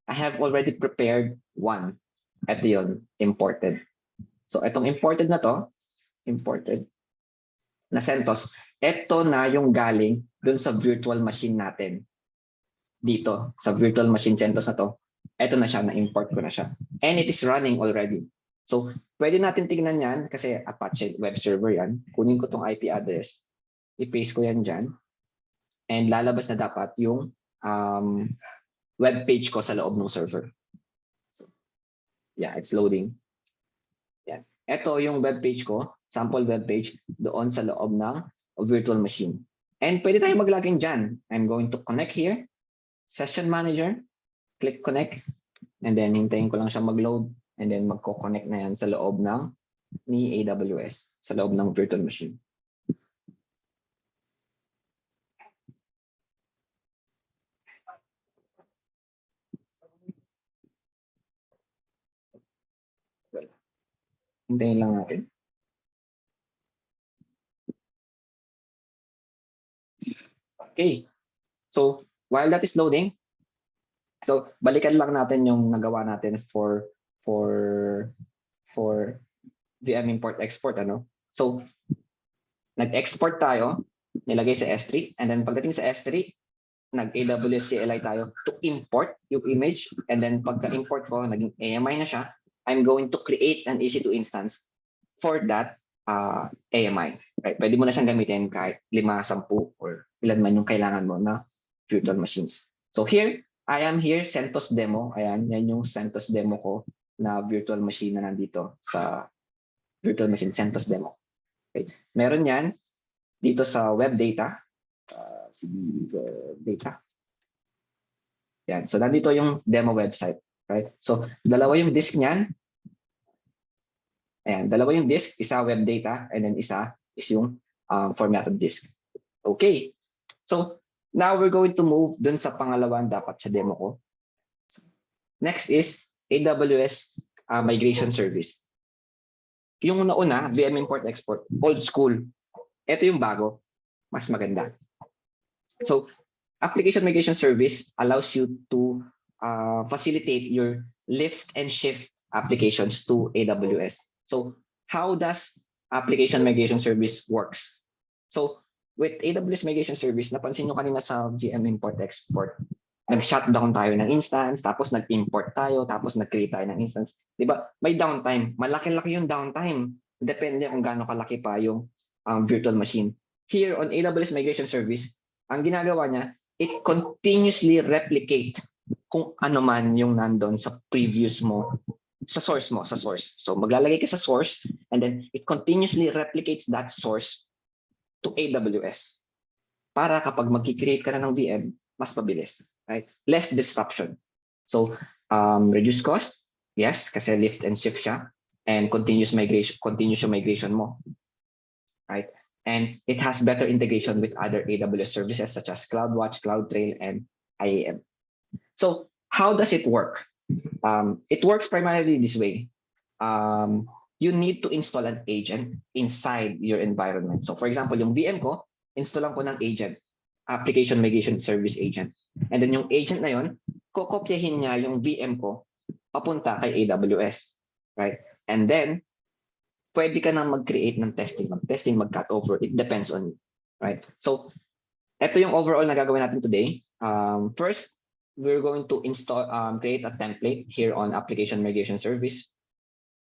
I have already prepared one. Ito yun, imported. So itong imported na to, na CentOS, ito na yung galing dun sa virtual machine natin. Dito, sa virtual machine CentOS na to, ito na siya, na-import ko na siya. And it is running already. So, pwede natin tignan yan kasi Apache web server yan. Kunin ko tong IP address, i-paste ko yan dyan, and lalabas na dapat yung web page ko sa loob ng server. So, yeah, it's loading. Yeah. Ito yung web page ko, sample web page, doon sa loob ng virtual machine. And pwede tayo mag-login dyan. I'm going to connect here, Session Manager, click connect, and then hintayin ko lang siya mag-load. And then magko-connect na yan sa loob ni AWS, sa loob ng virtual machine. Well, hintayin lang natin. Okay. So, while that is loading, so balikan lang natin yung nagawa natin for VM import export, ano? So nag-export tayo, nilagay sa S3, and then pagdating sa S3, nag-AWS CLI tayo to import yung image, and then pagka-import ko, naging AMI na siya, I'm going to create an EC2 instance for that AMI. Right? Pwede mo na siyang gamitin kahit 5, 10, or ilan man yung kailangan mo na virtual machines. So here, I am here, CentOS demo. Ayan, yan yung CentOS demo ko na virtual machine na nandito sa virtual machine CentOS demo. Okay. Meron yan dito sa web data. Data. Yan. So, nandito yung demo website. Right? So, dalawa yung disk niyan. Ayan, dalawa yung disk. Isa web data, and then isa is yung formatted disk. Okay. So, now we're going to move dun sa pangalawang dapat sa demo ko. Next is AWS Migration Service. Yung nauna, VM import export, old school. Ito yung bago, mas maganda. So, Application Migration Service allows you to facilitate your lift and shift applications to AWS. So, how does Application Migration Service works? So, with AWS Migration Service, napansin nyo kanina sa VM import export, nag-shutdown tayo ng instance, tapos nag-import tayo, tapos nag-create tayo ng instance. Diba? May downtime. Malaki-laki yung downtime. Depende kung gaano kalaki pa yung virtual machine. Here on AWS Migration Service, ang ginagawa niya, it continuously replicate kung ano man yung nandun sa previous mo, sa source mo, sa source. So maglalagay ka sa source, and then it continuously replicates that source to AWS. Para kapag mag-create ka na ng VM, mas mabilis. Right? Less disruption. So, reduce cost, yes, kasi lift and shift siya, and continuous yung migration mo. Right? And it has better integration with other AWS services such as CloudWatch, CloudTrail, and IAM. So, how does it work? It works primarily this way. You need to install an agent inside your environment. So, for example, yung VM ko, installan ko ng agent, Application Migration Service Agent. And then yung agent na yun, kokopyahin niya yung VM ko papunta kay AWS. Right? And then, pwede ka nang mag-create ng testing, mag-cut over. It depends on you. Right? So, ito yung overall na gagawin natin today. First, we're going to install, create a template here on Application Migration Service.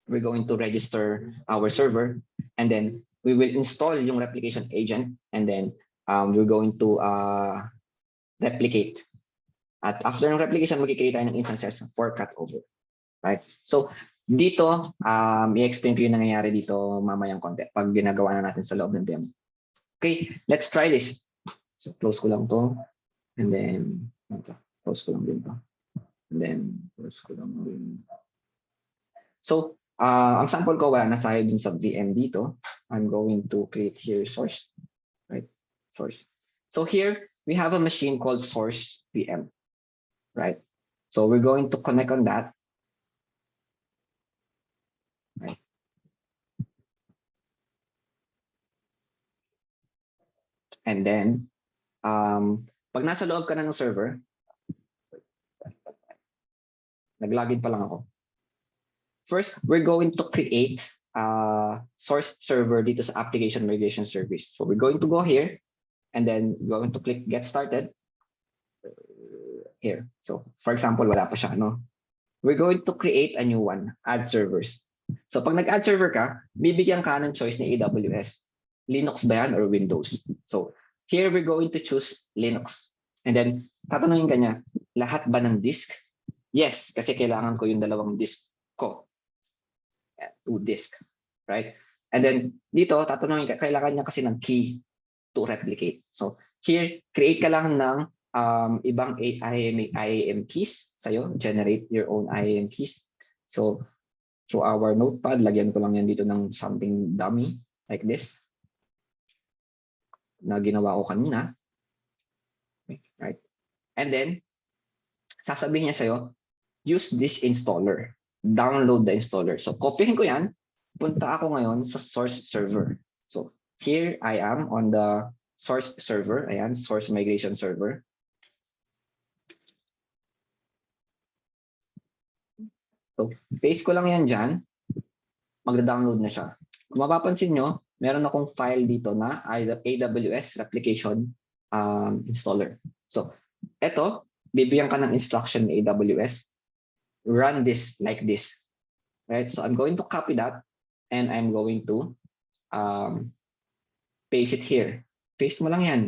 We're going to register our server, and then we will install yung replication agent, and then we're going to replicate. At after ng replication, mag-create tayo ng instances for cutover. Right? So, dito, i-explain ko yung nangyayari dito mamayang konti pag ginagawa na natin sa loob ng demo. Okay, let's try this. So, close ko lang to. And then, close ko lang din to. And then, close ko lang din. So, ang sample ko, wala nasa dun sa VM dito. I'm going to create here source. Right? Source. So here, we have a machine called source VM. Right? So we're going to connect on that. Right? And then, pag nasa loob ka na ng server, nag-login pa lang ako. First, we're going to create a source server dito sa application migration service. So we're going to go here and then going to click get started here. So for example, wala pa siya, no? We're going to create a new one, add servers. So pag nag-add server ka, bibigyan ka ng choice ni AWS. Linux ba yan or Windows? So here we're going to choose Linux. And then tatanungin ka niya, lahat ba ng disk? Yes, kasi kailangan ko yung dalawang disk ko. 2 disk, right? And then dito, tatanungin ka, kailangan niya kasi ng key to replicate. So here, create ka lang ng ibang IAM keys sa'yo, generate your own IAM keys. So through our notepad, lagyan ko lang yan dito ng something dummy like this na ginawa ko kanina. Right? And then, sasabihin niya sa'yo, use this installer. Download the installer. So, copyhin ko yan. Punta ako ngayon sa source server. So, here I am on the source server. Ayan, source migration server. So, paste ko lang yan dyan. Magda-download na siya. Kung mapapansin nyo, meron akong file dito na AWS Replication Installer. So, eto, bibigyan ka ng instruction ni AWS. Run this like this. Right? So, I'm going to copy that and I'm going to paste it here. Paste mo lang yan.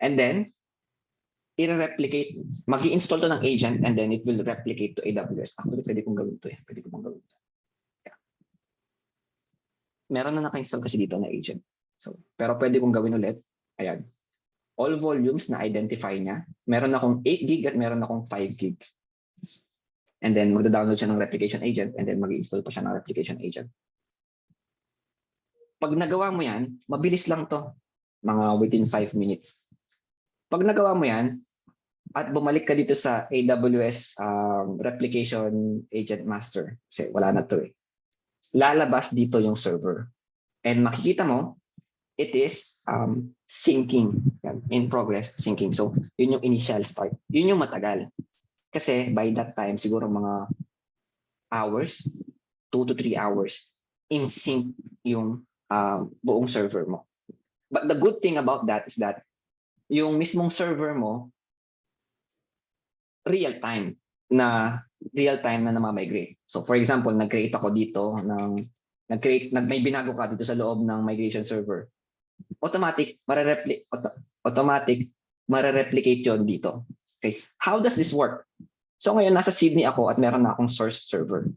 And then, i-replicate, mag-i-install to ng agent and then it will replicate to AWS. Actually, pwede kong gawin to eh. Pwede kong gawin to. Yeah. Meron na naka-install kasi dito na agent. So, pero pwede kong gawin ulit. Ayan. All volumes na identify niya. Meron akong 8 gig at meron akong 5 gig. And then magda-download siya ng replication agent and then mag-i-install pa siya ng replication agent. Pag nagawa mo yan, mabilis lang to. Mga within 5 minutes. Pag nagawa mo yan, at bumalik ka dito sa AWS Replication Agent Master, kasi wala na to eh, lalabas dito yung server. And makikita mo, it is syncing, in progress, syncing. So, yun yung initial start. Yun yung matagal. Kasi by that time, siguro mga hours, 2 to 3 hours, in sync yung buong server mo. But the good thing about that is that yung mismong server mo, real time na namamigrate. So for example, nag-create ako dito may binago ka dito sa loob ng migration server. Automatic marereplicate yon dito. Okay, how does this work? So ngayon nasa Sydney ako at meron na akong source server.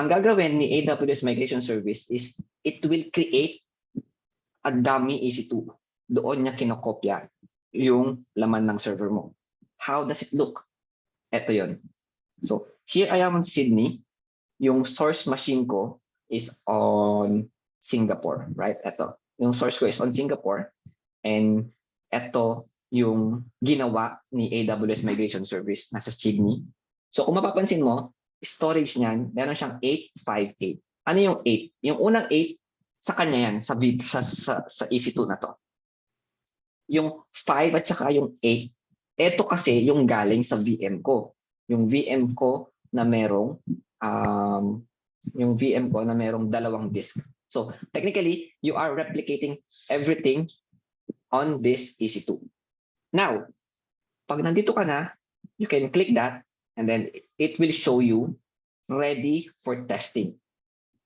Ang gagawin ni AWS Migration Service is it will create a dummy EC2. Doon niya kinokopya yung laman ng server mo. How does it look? Ito yon. So here I am in Sydney. Yung source machine ko is on Singapore, right? Ito. Yung source ko is on Singapore. And ito yung ginawa ni AWS Migration Service nasa Sydney. So kung mapapansin mo, storage niyan, meron siyang 858. Ano yung 8? Yung unang 8, sa kanya yan, sa EC2 na to. Yung 5 at saka yung 8, ito kasi yung galing sa VM ko. Yung VM ko na merong dalawang disk. So technically, you are replicating everything on this EC2. Now, pag nandito ka na, you can click that and then it will show you ready for testing.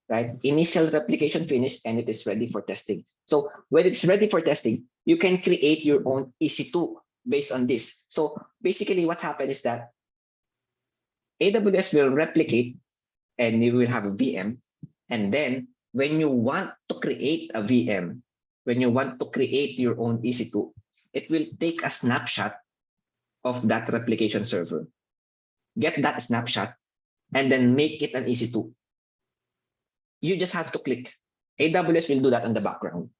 Right? Initial replication finished and it is ready for testing. So when it's ready for testing, you can create your own EC2 based on this. So basically what happened is that AWS will replicate and you will have a VM. And then when you want to create a VM, when you want to create your own EC2, it will take a snapshot of that replication server. Get that snapshot and then make it an EC2. You just have to click. AWS will do that in the background.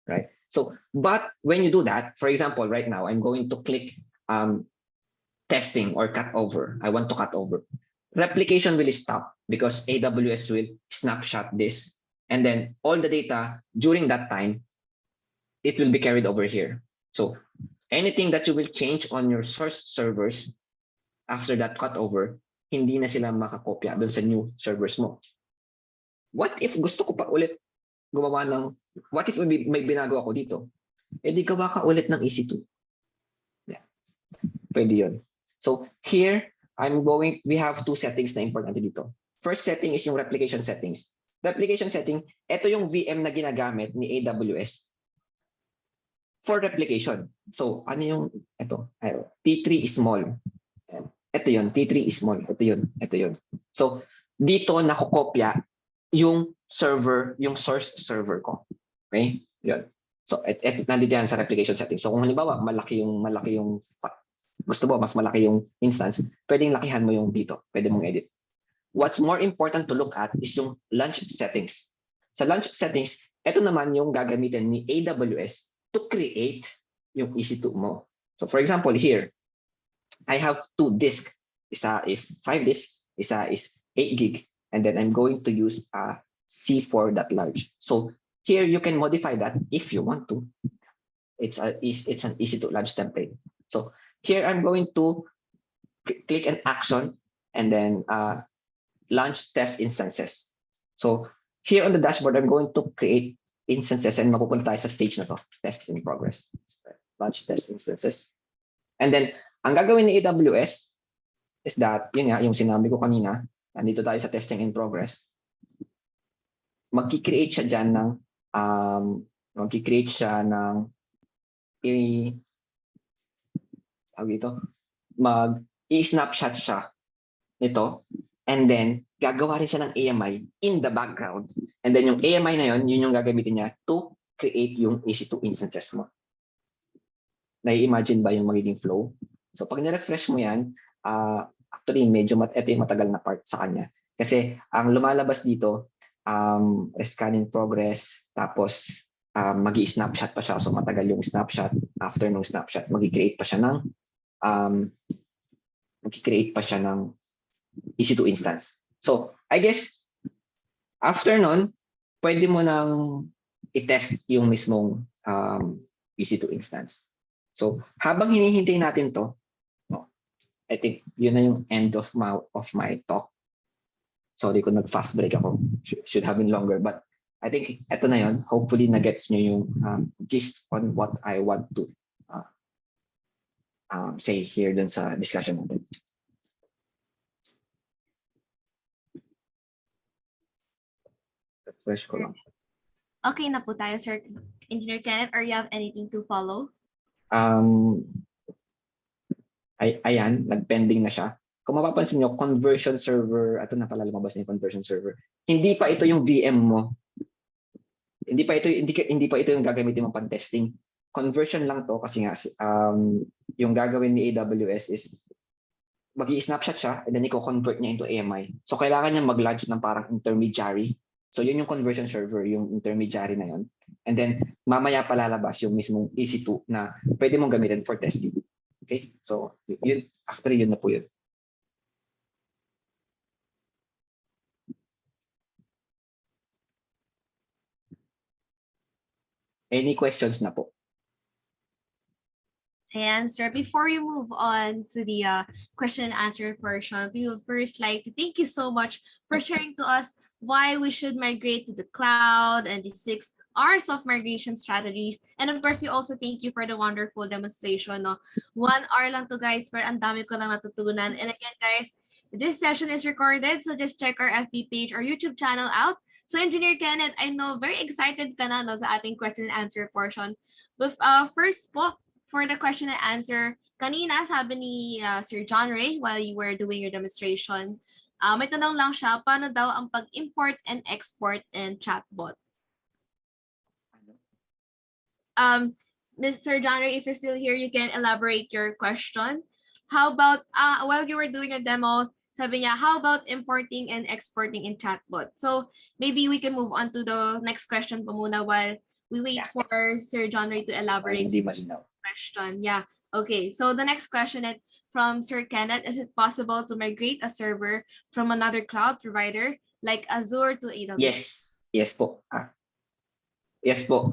Right? So, but when you do that, for example, right now, I'm going to click testing or cut over. I want to cut over. Replication will stop because AWS will snapshot this. And then all the data during that time it will be carried over here. So anything that you will change on your source servers after that cutover, hindi na sila makakopya doon sa new servers mo. What if gusto ko pa ulit gumawa ng, what if may binago ako dito? Eh di gawa ka ulit ng EC2. Yeah. Pwede yun. So here, we have two settings na importante dito. First setting is yung replication settings. Replication setting, ito yung VM na ginagamit ni AWS for replication. So ano yung, ito, T3 is small. Ito yun, T3 is small. Ito yun. So dito nakokopya yung server, yung source server ko. Okay? Yun. So nandito yan sa replication settings. So kung halimbawa malaki yung gusto mo mas malaki yung instance, pwedeng lakihan mo yung dito. Pwede mong edit. What's more important to look at is yung launch settings. Sa launch settings, ito naman yung gagamitin ni AWS to create yung EC2 mo. So for example, here, I have 2 disks. Isa is 5 disks, isa is 8 gig, and then I'm going to use a C4.large. So here you can modify that if you want to. It's an EC2 large template. So here I'm going to click an action and then launch test instances. So here on the dashboard, I'm going to create instances and mapupunta tayo sa stage na to, test in progress. Launch test instances. And then, ang gagawin ni AWS is that, yun nga, yung sinabi ko kanina, nandito tayo sa testing in progress, magki-create siya dyan ng, mag-i-snapshot siya nito, and then gagawa rin siya ng AMI in the background. And then yung AMI na yun yung gagamitin niya to create yung EC2 instances mo. Nai-imagine ba yung magiging flow? So pag nirefresh mo yan, actually medyo ito yung matagal na part sa kanya. Kasi ang lumalabas dito, scan in progress, tapos magi-snapshot pa siya. So matagal yung snapshot. After nung snapshot, magi-create pa siya ng EC2 instance. So I guess after nun, pwede mo nang i-test yung mismong EC2 instance. So habang hinihintay natin to, I think yun na yung end of my talk. Sorry kung nag-fast break ako. Should have been longer, but I think eto na yun. Hopefully na-gets nyo yung gist on what I want to say here dun sa discussion natin. Refresh ko lang. Okay na po tayo, Sir Engineer Kenneth, or you have anything to follow? Ayan, nag-pending na siya. Kung mapapansin nyo, conversion server, ito na pala lumabas na yung conversion server. Hindi pa ito yung VM mo. Hindi pa ito yung gagamitin mo pan-testing. Conversion lang to kasi nga yung gagawin ni AWS is magi-snapshot siya and then i-convert niya into AMI. So kailangan niya mag-launch ng parang intermediary. So yun yung conversion server, yung intermediary na yun. And then mamaya palalabas yung mismong EC2 na pwede mong gamitin for testing. Okay? So yun, actually yun na po yun. Any questions na po? And sir, before you move on to the question and answer portion, we would first like to thank you so much for sharing to us why we should migrate to the cloud and the 6 R's of migration strategies. And of course, we also thank you for the wonderful demonstration. No? 1 hour lang to guys, pero ang dami ko lang natutunan. And again guys, this session is recorded, so just check our FB page or YouTube channel out. So Engineer Kenneth, I know very excited ka na no, sa ating question and answer portion. But first po, for the question and answer, kanina sabi ni Sir John Ray while you were doing your demonstration, may tanong lang siya, paano daw ang pag-import and export in chatbot? Mr. John Ray, if you're still here, you can elaborate your question. How about, while you were doing your demo, sabi niya, how about importing and exporting in chatbot? So maybe we can move on to the next question pa muna while we wait for Sir John Ray to elaborate. Hindi malinaw. Question. Yeah. Okay. So the next question is from Sir Kenneth. Is it possible to migrate a server from another cloud provider like Azure to AWS? Yes. Yes po. Yes po.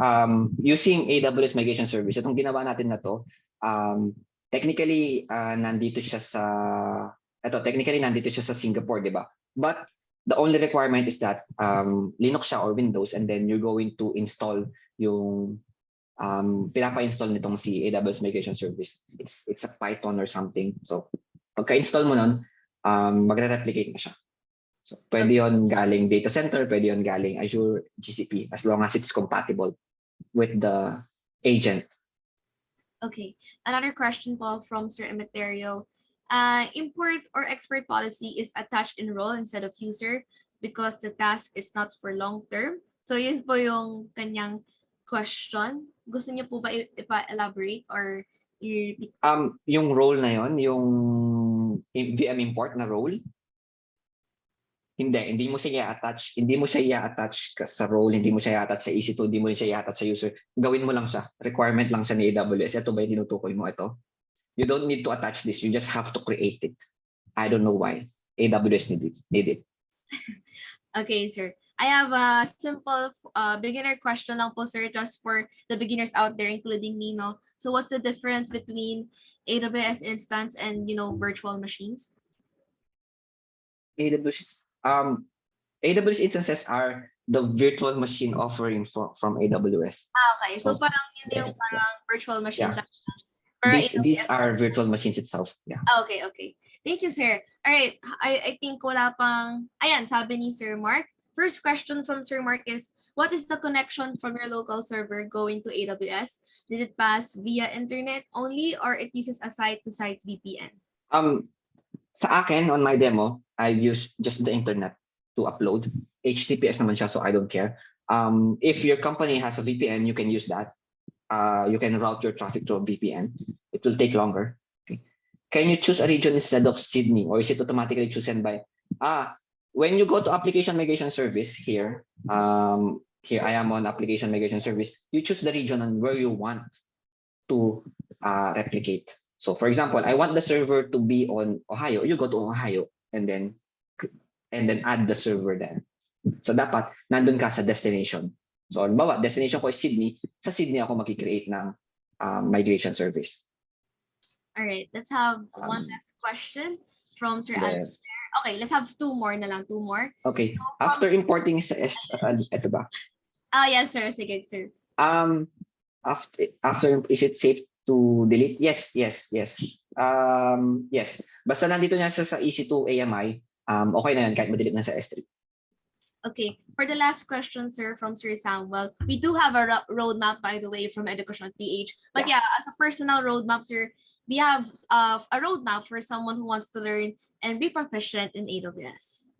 Using AWS Migration Service, itong ginawa natin na to, technically nandito siya sa Singapore, di ba? But the only requirement is that Linux siya or Windows, and then you're going to install yung pinapa-install nitong si AWS Migration Service. It's a Python or something. So pagka-install mo nun, magre-replicate na siya. So, pwede yon galing data center, pwede yon galing Azure, GCP, as long as it's compatible with the agent. Okay. Another question po from Sir Emeterio. Import or export policy is attached in role instead of user because the task is not for long term. So, yun po yung kanyang question. Gusto niyo po ba ipa-elaborate or i-repeat? Yung role na yon, yung VM import na role, hindi mo siya i-attach sa role, hindi mo siya i-attach sa EC2, hindi mo siya i-attach sa user. Gawin mo lang siya. Requirement lang siya ni AWS. Ito ba yung tinutukoy mo ito? You don't need to attach this. You just have to create it. I don't know why. AWS need it. Okay, sir. I have a simple beginner question lang po, sir, just for the beginners out there, including me, no? So what's the difference between AWS instance and, virtual machines? AWS instances are the virtual machine offering from AWS. Okay. So parang yun yung parang virtual machine. Yeah. These are virtual machines itself. Yeah. Okay. Thank you, sir. All right. I think wala pang... Ayan, sabi ni Sir Mark. First question from Sir Mark is, what is the connection from your local server going to AWS? Did it pass via internet only or it uses a site-to-site VPN? Sa akin, on my demo, I use just the internet to upload. HTTPS naman siya, so I don't care. If your company has a VPN, you can use that. You can route your traffic to a VPN. It will take longer. Okay. Can you choose a region instead of Sydney, or is it automatically chosen by? When you go to Application Migration Service here I am on Application Migration Service. You choose the region and where you want to replicate. So, for example, I want the server to be on Ohio. You go to Ohio and then add the server there. So dapat nandun ka sa destination. So, halimbawa, destination ko is Sydney. Sa Sydney ako makikreate ng migration service. All right, let's have one last question from Sir Alex. Okay, let's have two more. Okay, after importing sa ito ba? Yes, sir. Sige, sir. After, is it safe to delete? Yes. Yes. Basta nandito niya siya sa EC2 AMI, okay na yan kahit ma-delete na sa S3. Okay, for the last question, sir, from Sir Samuel, we do have a roadmap, by the way, from Edukasyon.ph. But yeah, as a personal roadmap, sir, we have a roadmap for someone who wants to learn and be proficient in AWS.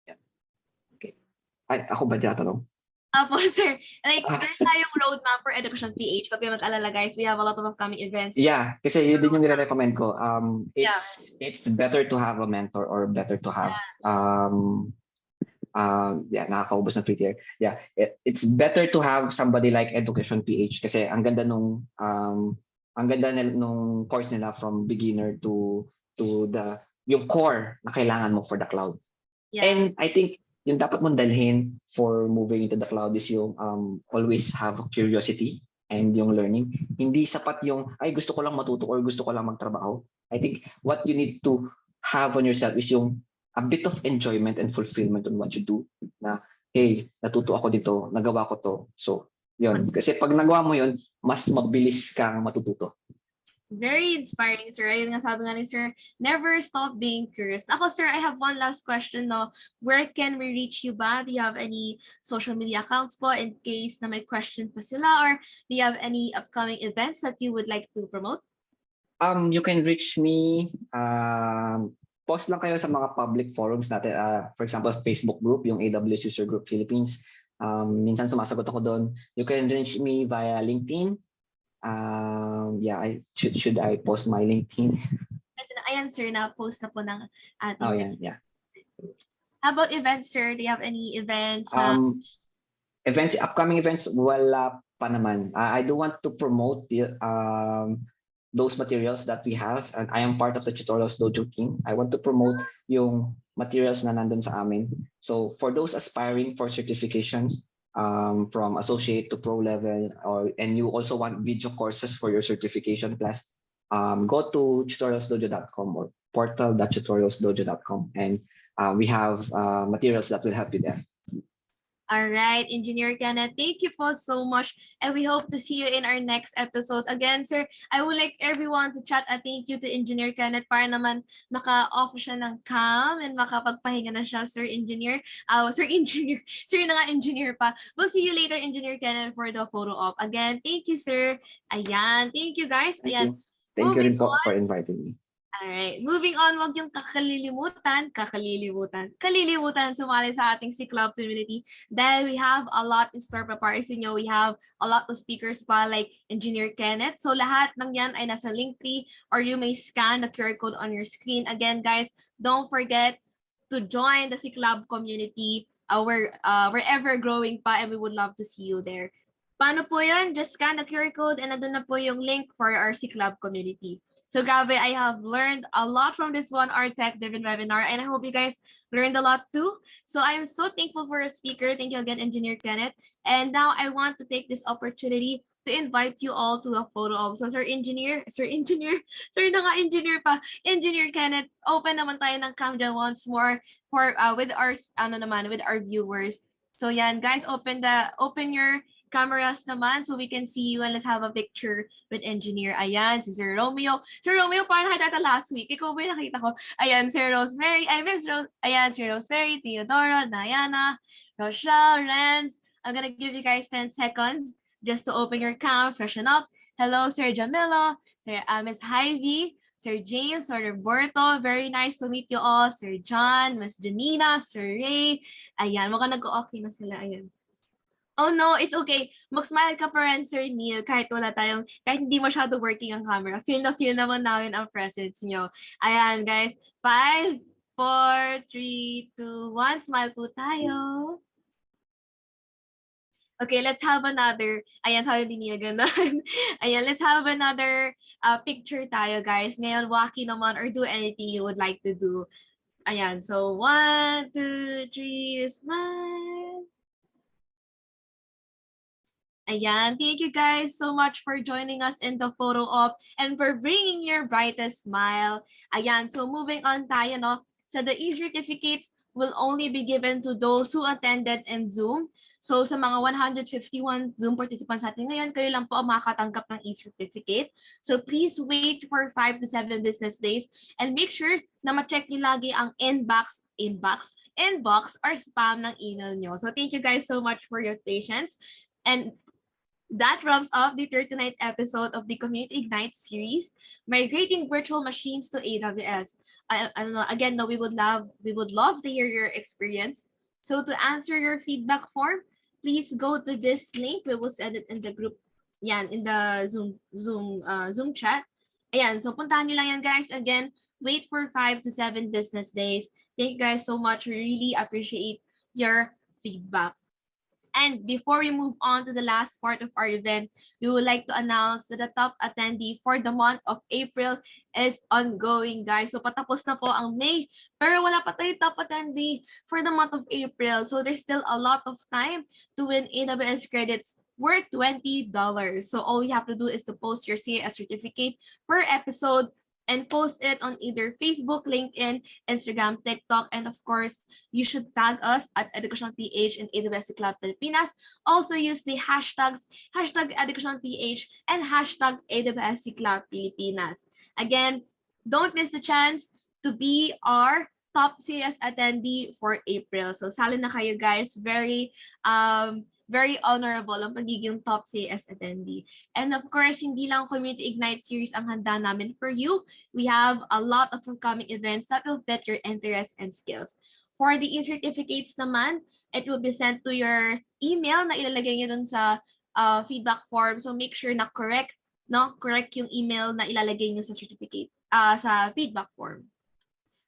Yeah. Okay. Ako ba tinatanong? Apo, sir. Like, meron tayong roadmap for Edukasyon.ph. Pag may mag-alala, guys, we have a lot of upcoming events. Yeah, kasi yun din yung nire-recommend ko. It's better to have a mentor or better to have nakakaubos ng free tier. Yeah, it's better to have somebody like Edukasyon.ph kasi ang ganda nung course nila from beginner to yung core na kailangan mo for the cloud. Yeah. And I think yung dapat mong dalhin for moving into the cloud is yung always have curiosity and yung learning. Hindi sapat yung gusto ko lang matuto or gusto ko lang magtrabaho. I think what you need to have on yourself is yung a bit of enjoyment and fulfillment on what you do. Na, hey, natuto ako dito, nagawa ko to. So, yun. Kasi pag nagawa mo yun, mas mabilis kang matututo. Very inspiring, sir. Ayun nga sabi nga ni sir, never stop being curious. Ako, sir, I have one last question, no. Where can we reach you ba? Do you have any social media accounts po in case na may question pa sila? Or do you have any upcoming events that you would like to promote? You can reach me, post lang kayo sa mga public forums natin. For example, Facebook group, yung AWS User Group Philippines. Minsan sumasagot ako doon. You can reach me via LinkedIn. Should I post my LinkedIn? Ayan, sir, na-post na po ng ating. Oh, yeah. How about events, sir? Do you have any events? Upcoming events, wala pa naman. I do want to promote those materials that we have, and I am part of the Tutorials Dojo team. I want to promote yung materials na nandun sa amin. So for those aspiring for certifications, from associate to pro level, and you also want video courses for your certification class, go to tutorialsdojo.com or portal.tutorialsdojo.com, and we have materials that will help you there. All right, Engineer Kenneth, thank you po so much. And we hope to see you in our next episodes. Again, sir, I would like everyone to chat a thank you to Engineer Kenneth para naman maka-off siya ng cam and makapagpahinga na siya, Sir Engineer. Sir Engineer, sir na nga engineer pa. We'll see you later, Engineer Kenneth, for the photo op. Again, thank you, sir. Ayan, thank you, guys. Ayan. Thank you rin po for inviting me. Alright, moving on, wag yung kalilimutan sumali sa ating si Club community dahil we have a lot in store pa para sa inyo. We have a lot of speakers pa like Engineer Kenneth. So lahat ng yan ay nasa Linktree or you may scan the QR code on your screen. Again, guys, don't forget to join the si Club community. We're ever growing pa and we would love to see you there. Paano po yan? Just scan the QR code and nandun na po yung link for our si Club community. So grabe, I have learned a lot from this 1-hour tech-driven webinar and I hope you guys learned a lot too. So I'm so thankful for our speaker. Thank you again, Engineer Kenneth. And now I want to take this opportunity to invite you all to a photo op. So Sir Engineer na nga Engineer pa, Engineer Kenneth, open naman tayo ng cam dyan once more for with our viewers. So yan, guys, open your cameras naman so we can see you and let's have a picture with Engineer. Ayan, si Sir Romeo. Sir Romeo, parang nakita last week. Ikaw ba yung nakita ko? Ayan, Sir Rosemary. Ayan, Sir Rosemary, Theodora, Diana, Rochelle, Renz. I'm gonna give you guys 10 seconds just to open your cam, freshen up. Hello, Sir Jamilo, Sir Miss Hyvie, Sir James, Sir Roberto. Very nice to meet you all. Sir John, Miss Janina, Sir Ray. Ayan, mukhang nag-okay na sila. Ayan. Oh no, it's okay. Mag-smile ka pa rin, Sir Neil, kahit hindi masyado working ang camera. Feel naman namin ang presence nyo. Ayan, guys. 5, 4, 3, 2, 1. Smile po tayo. Okay, let's have another. Ayan, sabi din niya ganun. Ayan, let's have another picture tayo, guys. Ngayon, walkie naman or do anything you would like to do. Ayan, so 1, 2, 3, smile. Ayan, thank you guys so much for joining us in the photo op and for bringing your brightest smile. Ayan, so moving on tayo, no? So the e-certificates will only be given to those who attended in Zoom. So sa mga 151 Zoom participants natin ngayon, kayo lang po ang makakatanggap ng e-certificate. So please wait for 5 to 7 business days and make sure na ma-check nyo lagi ang inbox, or spam ng email nyo. So thank you guys so much for your patience. And that wraps up the 39th episode of the Community Ignite series, Migrating Virtual Machines to AWS. Again, we would love to hear your experience. So to answer your feedback form, please go to this link. We will send it in the group, in the Zoom chat. Ayan, so puntahan nyo lang yan, guys. Again, wait for 5 to 7 business days. Thank you guys so much. We really appreciate your feedback. And before we move on to the last part of our event, we would like to announce that the top attendee for the month of April is ongoing, guys. So patapos na po ang May, pero wala pa tayo top attendee for the month of April. So there's still a lot of time to win AWS credits worth $20. So all you have to do is to post your CIS certificate per episode and post it on either Facebook, LinkedIn, Instagram, TikTok, and of course, you should tag us at Edukasyon.ph and AWS Club Pilipinas. Also use the hashtags #Edukasyon.ph and #AWS Club Pilipinas. Again, don't miss the chance to be our top CIS attendee for April. So sali na kayo, guys. Very honorable ang pagiging top CIS attendee. And of course, hindi lang Community Ignite series ang handa namin for you. We have a lot of upcoming events that will fit your interests and skills. For the e-certificates naman, it will be sent to your email na ilalagay nyo dun sa feedback form. So make sure na correct yung email na ilalagay nyo sa certificate, sa feedback form.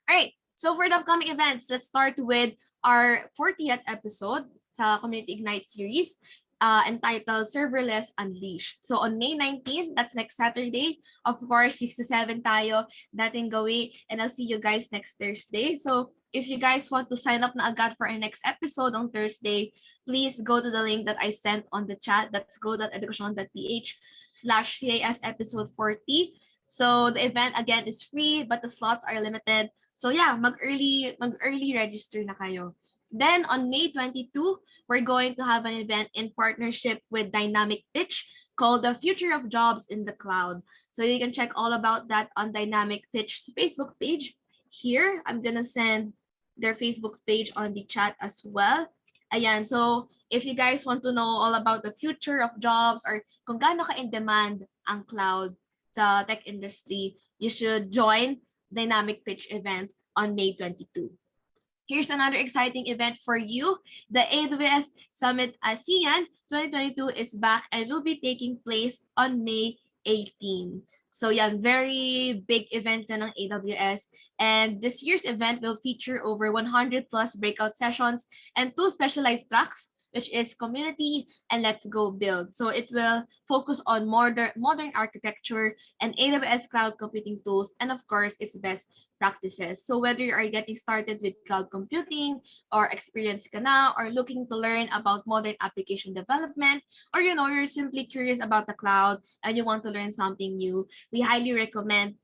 Alright, so for the upcoming events, let's start with our 40th episode sa Community Ignite series entitled Serverless Unleashed. So on May 19, that's next Saturday, of course, 6 to 7 tayo, dating gawi, and I'll see you guys next Thursday. So if you guys want to sign up na agad for our next episode on Thursday, please go to the link that I sent on the chat. That's go.edukasyon.ph/CIS episode 40. So the event again is free, but the slots are limited. So yeah, mag-early register na kayo. Then on May 22, we're going to have an event in partnership with Dynamic Pitch called The Future of Jobs in the Cloud. So you can check all about that on Dynamic Pitch's Facebook page. Here, I'm gonna send their Facebook page on the chat as well. Ayan, so if you guys want to know all about the future of jobs or kung gaano ka-in demand ang cloud sa tech industry, you should join Dynamic Pitch event on May 22. Here's another exciting event for you. The AWS Summit ASEAN 2022 is back and will be taking place on May 18. So yeah, very big event na ng AWS. And this year's event will feature over 100 plus breakout sessions and 2 specialized tracks, which is community and let's go build. So it will focus on modern architecture and AWS cloud computing tools, and of course, its best practices. So whether you are getting started with cloud computing or experienced ka na or looking to learn about modern application development, or you're simply curious about the cloud and you want to learn something new, we highly recommend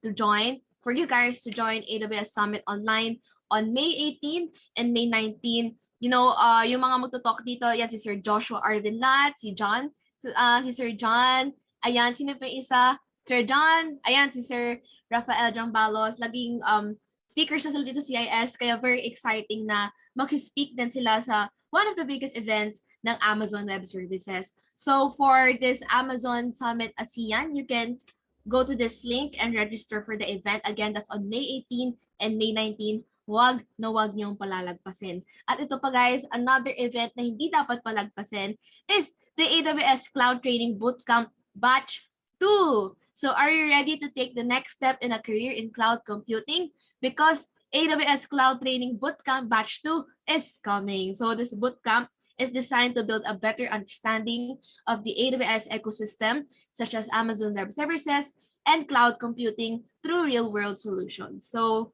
for you guys to join AWS Summit online on May 18 and May 19. Yung mga magto-talk dito, yan si Sir Joshua Arvinlat, si John, si Sir John, ayan, sino pa yung isa? Sir John, ayan, si Sir Rafael Jambalos, laging speakers na sila dito CIS, kaya very exciting na mag-speak din sila sa one of the biggest events ng Amazon Web Services. So for this Amazon Summit ASEAN, you can go to this link and register for the event. Again, that's on May 18 and May 19. Wag niyong palalagpasin. At ito pa guys, another event na hindi dapat palagpasin is the AWS Cloud Training Bootcamp Batch 2. So are you ready to take the next step in a career in cloud computing? Because AWS Cloud Training Bootcamp Batch 2 is coming. So this bootcamp is designed to build a better understanding of the AWS ecosystem, such as Amazon Web Services and cloud computing through real-world solutions. So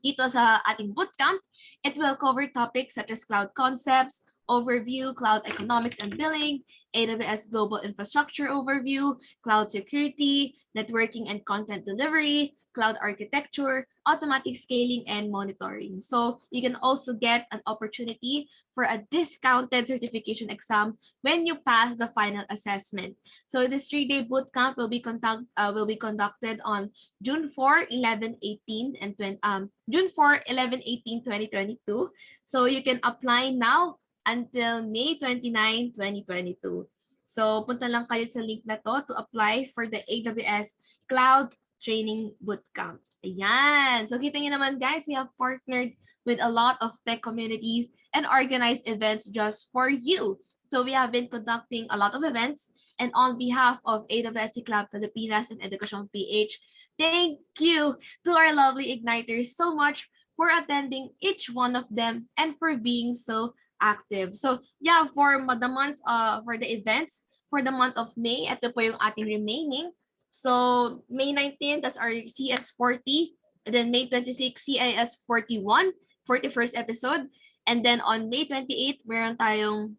dito sa ating bootcamp, it will cover topics such as cloud concepts, overview, cloud economics and billing, AWS global infrastructure overview, cloud security, networking and content delivery, cloud architecture, automatic scaling, and monitoring. So you can also get an opportunity for a discounted certification exam when you pass the final assessment. So this 3-day bootcamp will be conducted on June 4, 11, 18, and June 4, 11, 18, 2022. So you can apply now until May 29, 2022. So punta lang kayo sa link na to apply for the AWS Cloud Training Bootcamp. Ayan. So kita nyo naman guys, we have partnered with a lot of tech communities and organized events just for you. So we have been conducting a lot of events, and on behalf of AWS Cloud Pilipinas and Edukasyon.ph, thank you to our lovely Igniters so much for attending each one of them and for being so active. So yeah, for the events for the month of May, ito po yung ating remaining. So May 19, that's our CS 40, and then May 26, CIS 41, 41st episode, and then on May 28, meron tayong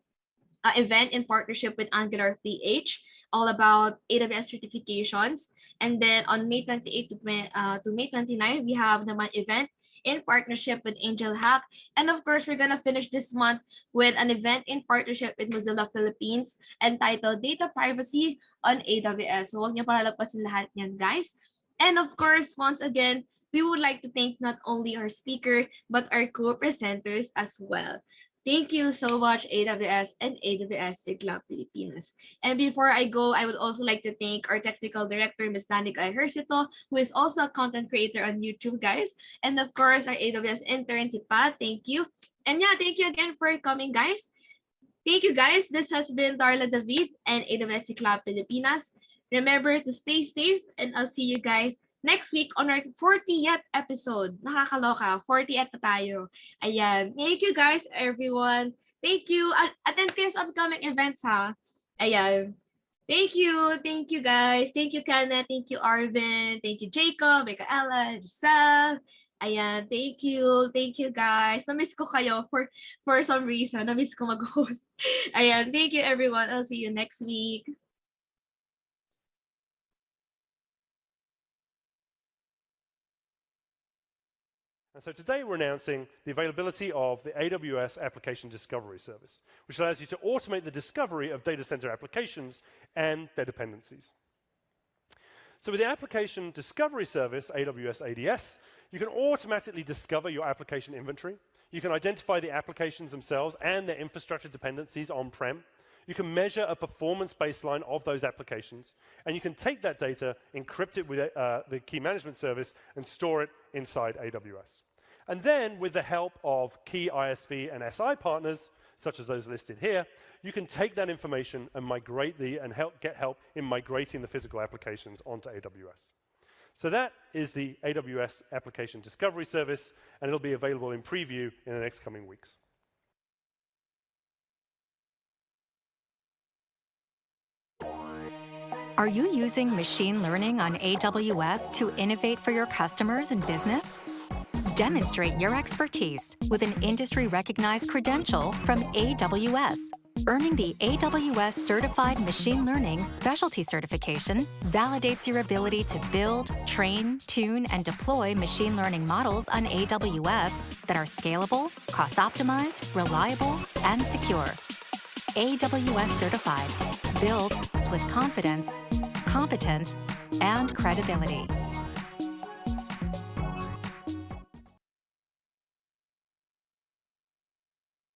event in partnership with Angular PH, all about AWS certifications. And then on May 28 to May 29, we have naman event in partnership with Angel Hack. And of course, we're gonna finish this month with an event in partnership with Mozilla Philippines entitled Data Privacy on AWS. So huwag niyo palalagpasin lahat yan, guys. And of course, once again, we would like to thank not only our speaker, but our co-presenters as well. Thank you so much, AWS and AWS Sigla Pilipinas. And before I go, I would also like to thank our technical director, Ms. Danica Ejercito, who is also a content creator on YouTube, guys. And of course, our AWS intern, si Pat, thank you. And yeah, thank you again for coming, guys. Thank you, guys. This has been Darla David and AWS Sigla Pilipinas. Remember to stay safe, and I'll see you guys next week on our 40th episode. Nakakaloka, 40th na tayo. Ayan. Thank you guys, everyone. Thank you. Attend kayo sa upcoming events, ha? Ayan. Thank you. Thank you, guys. Thank you, Kenneth. Thank you, Arvin. Thank you, Jacob, Micaela, Giselle. Ayan, thank you. Thank you, guys. Na-miss ko kayo for some reason. Na-miss ko mag-host. Ayan, thank you, everyone. I'll see you next week. And so today we're announcing the availability of the AWS Application Discovery Service, which allows you to automate the discovery of data center applications and their dependencies. So with the Application Discovery Service, AWS ADS, you can automatically discover your application inventory. You can identify the applications themselves and their infrastructure dependencies on-prem. You can measure a performance baseline of those applications, and you can take that data, encrypt it with the key management service, and store it inside AWS. And then, with the help of key ISV and SI partners, such as those listed here, you can take that information and get help in migrating the physical applications onto AWS. So that is the AWS Application Discovery Service, and it'll be available in preview in the next coming weeks. Are you using machine learning on AWS to innovate for your customers and business? Demonstrate your expertise with an industry-recognized credential from AWS. Earning the AWS Certified Machine Learning Specialty Certification validates your ability to build, train, tune, and deploy machine learning models on AWS that are scalable, cost-optimized, reliable, and secure. AWS Certified. Build with confidence, competence, and credibility.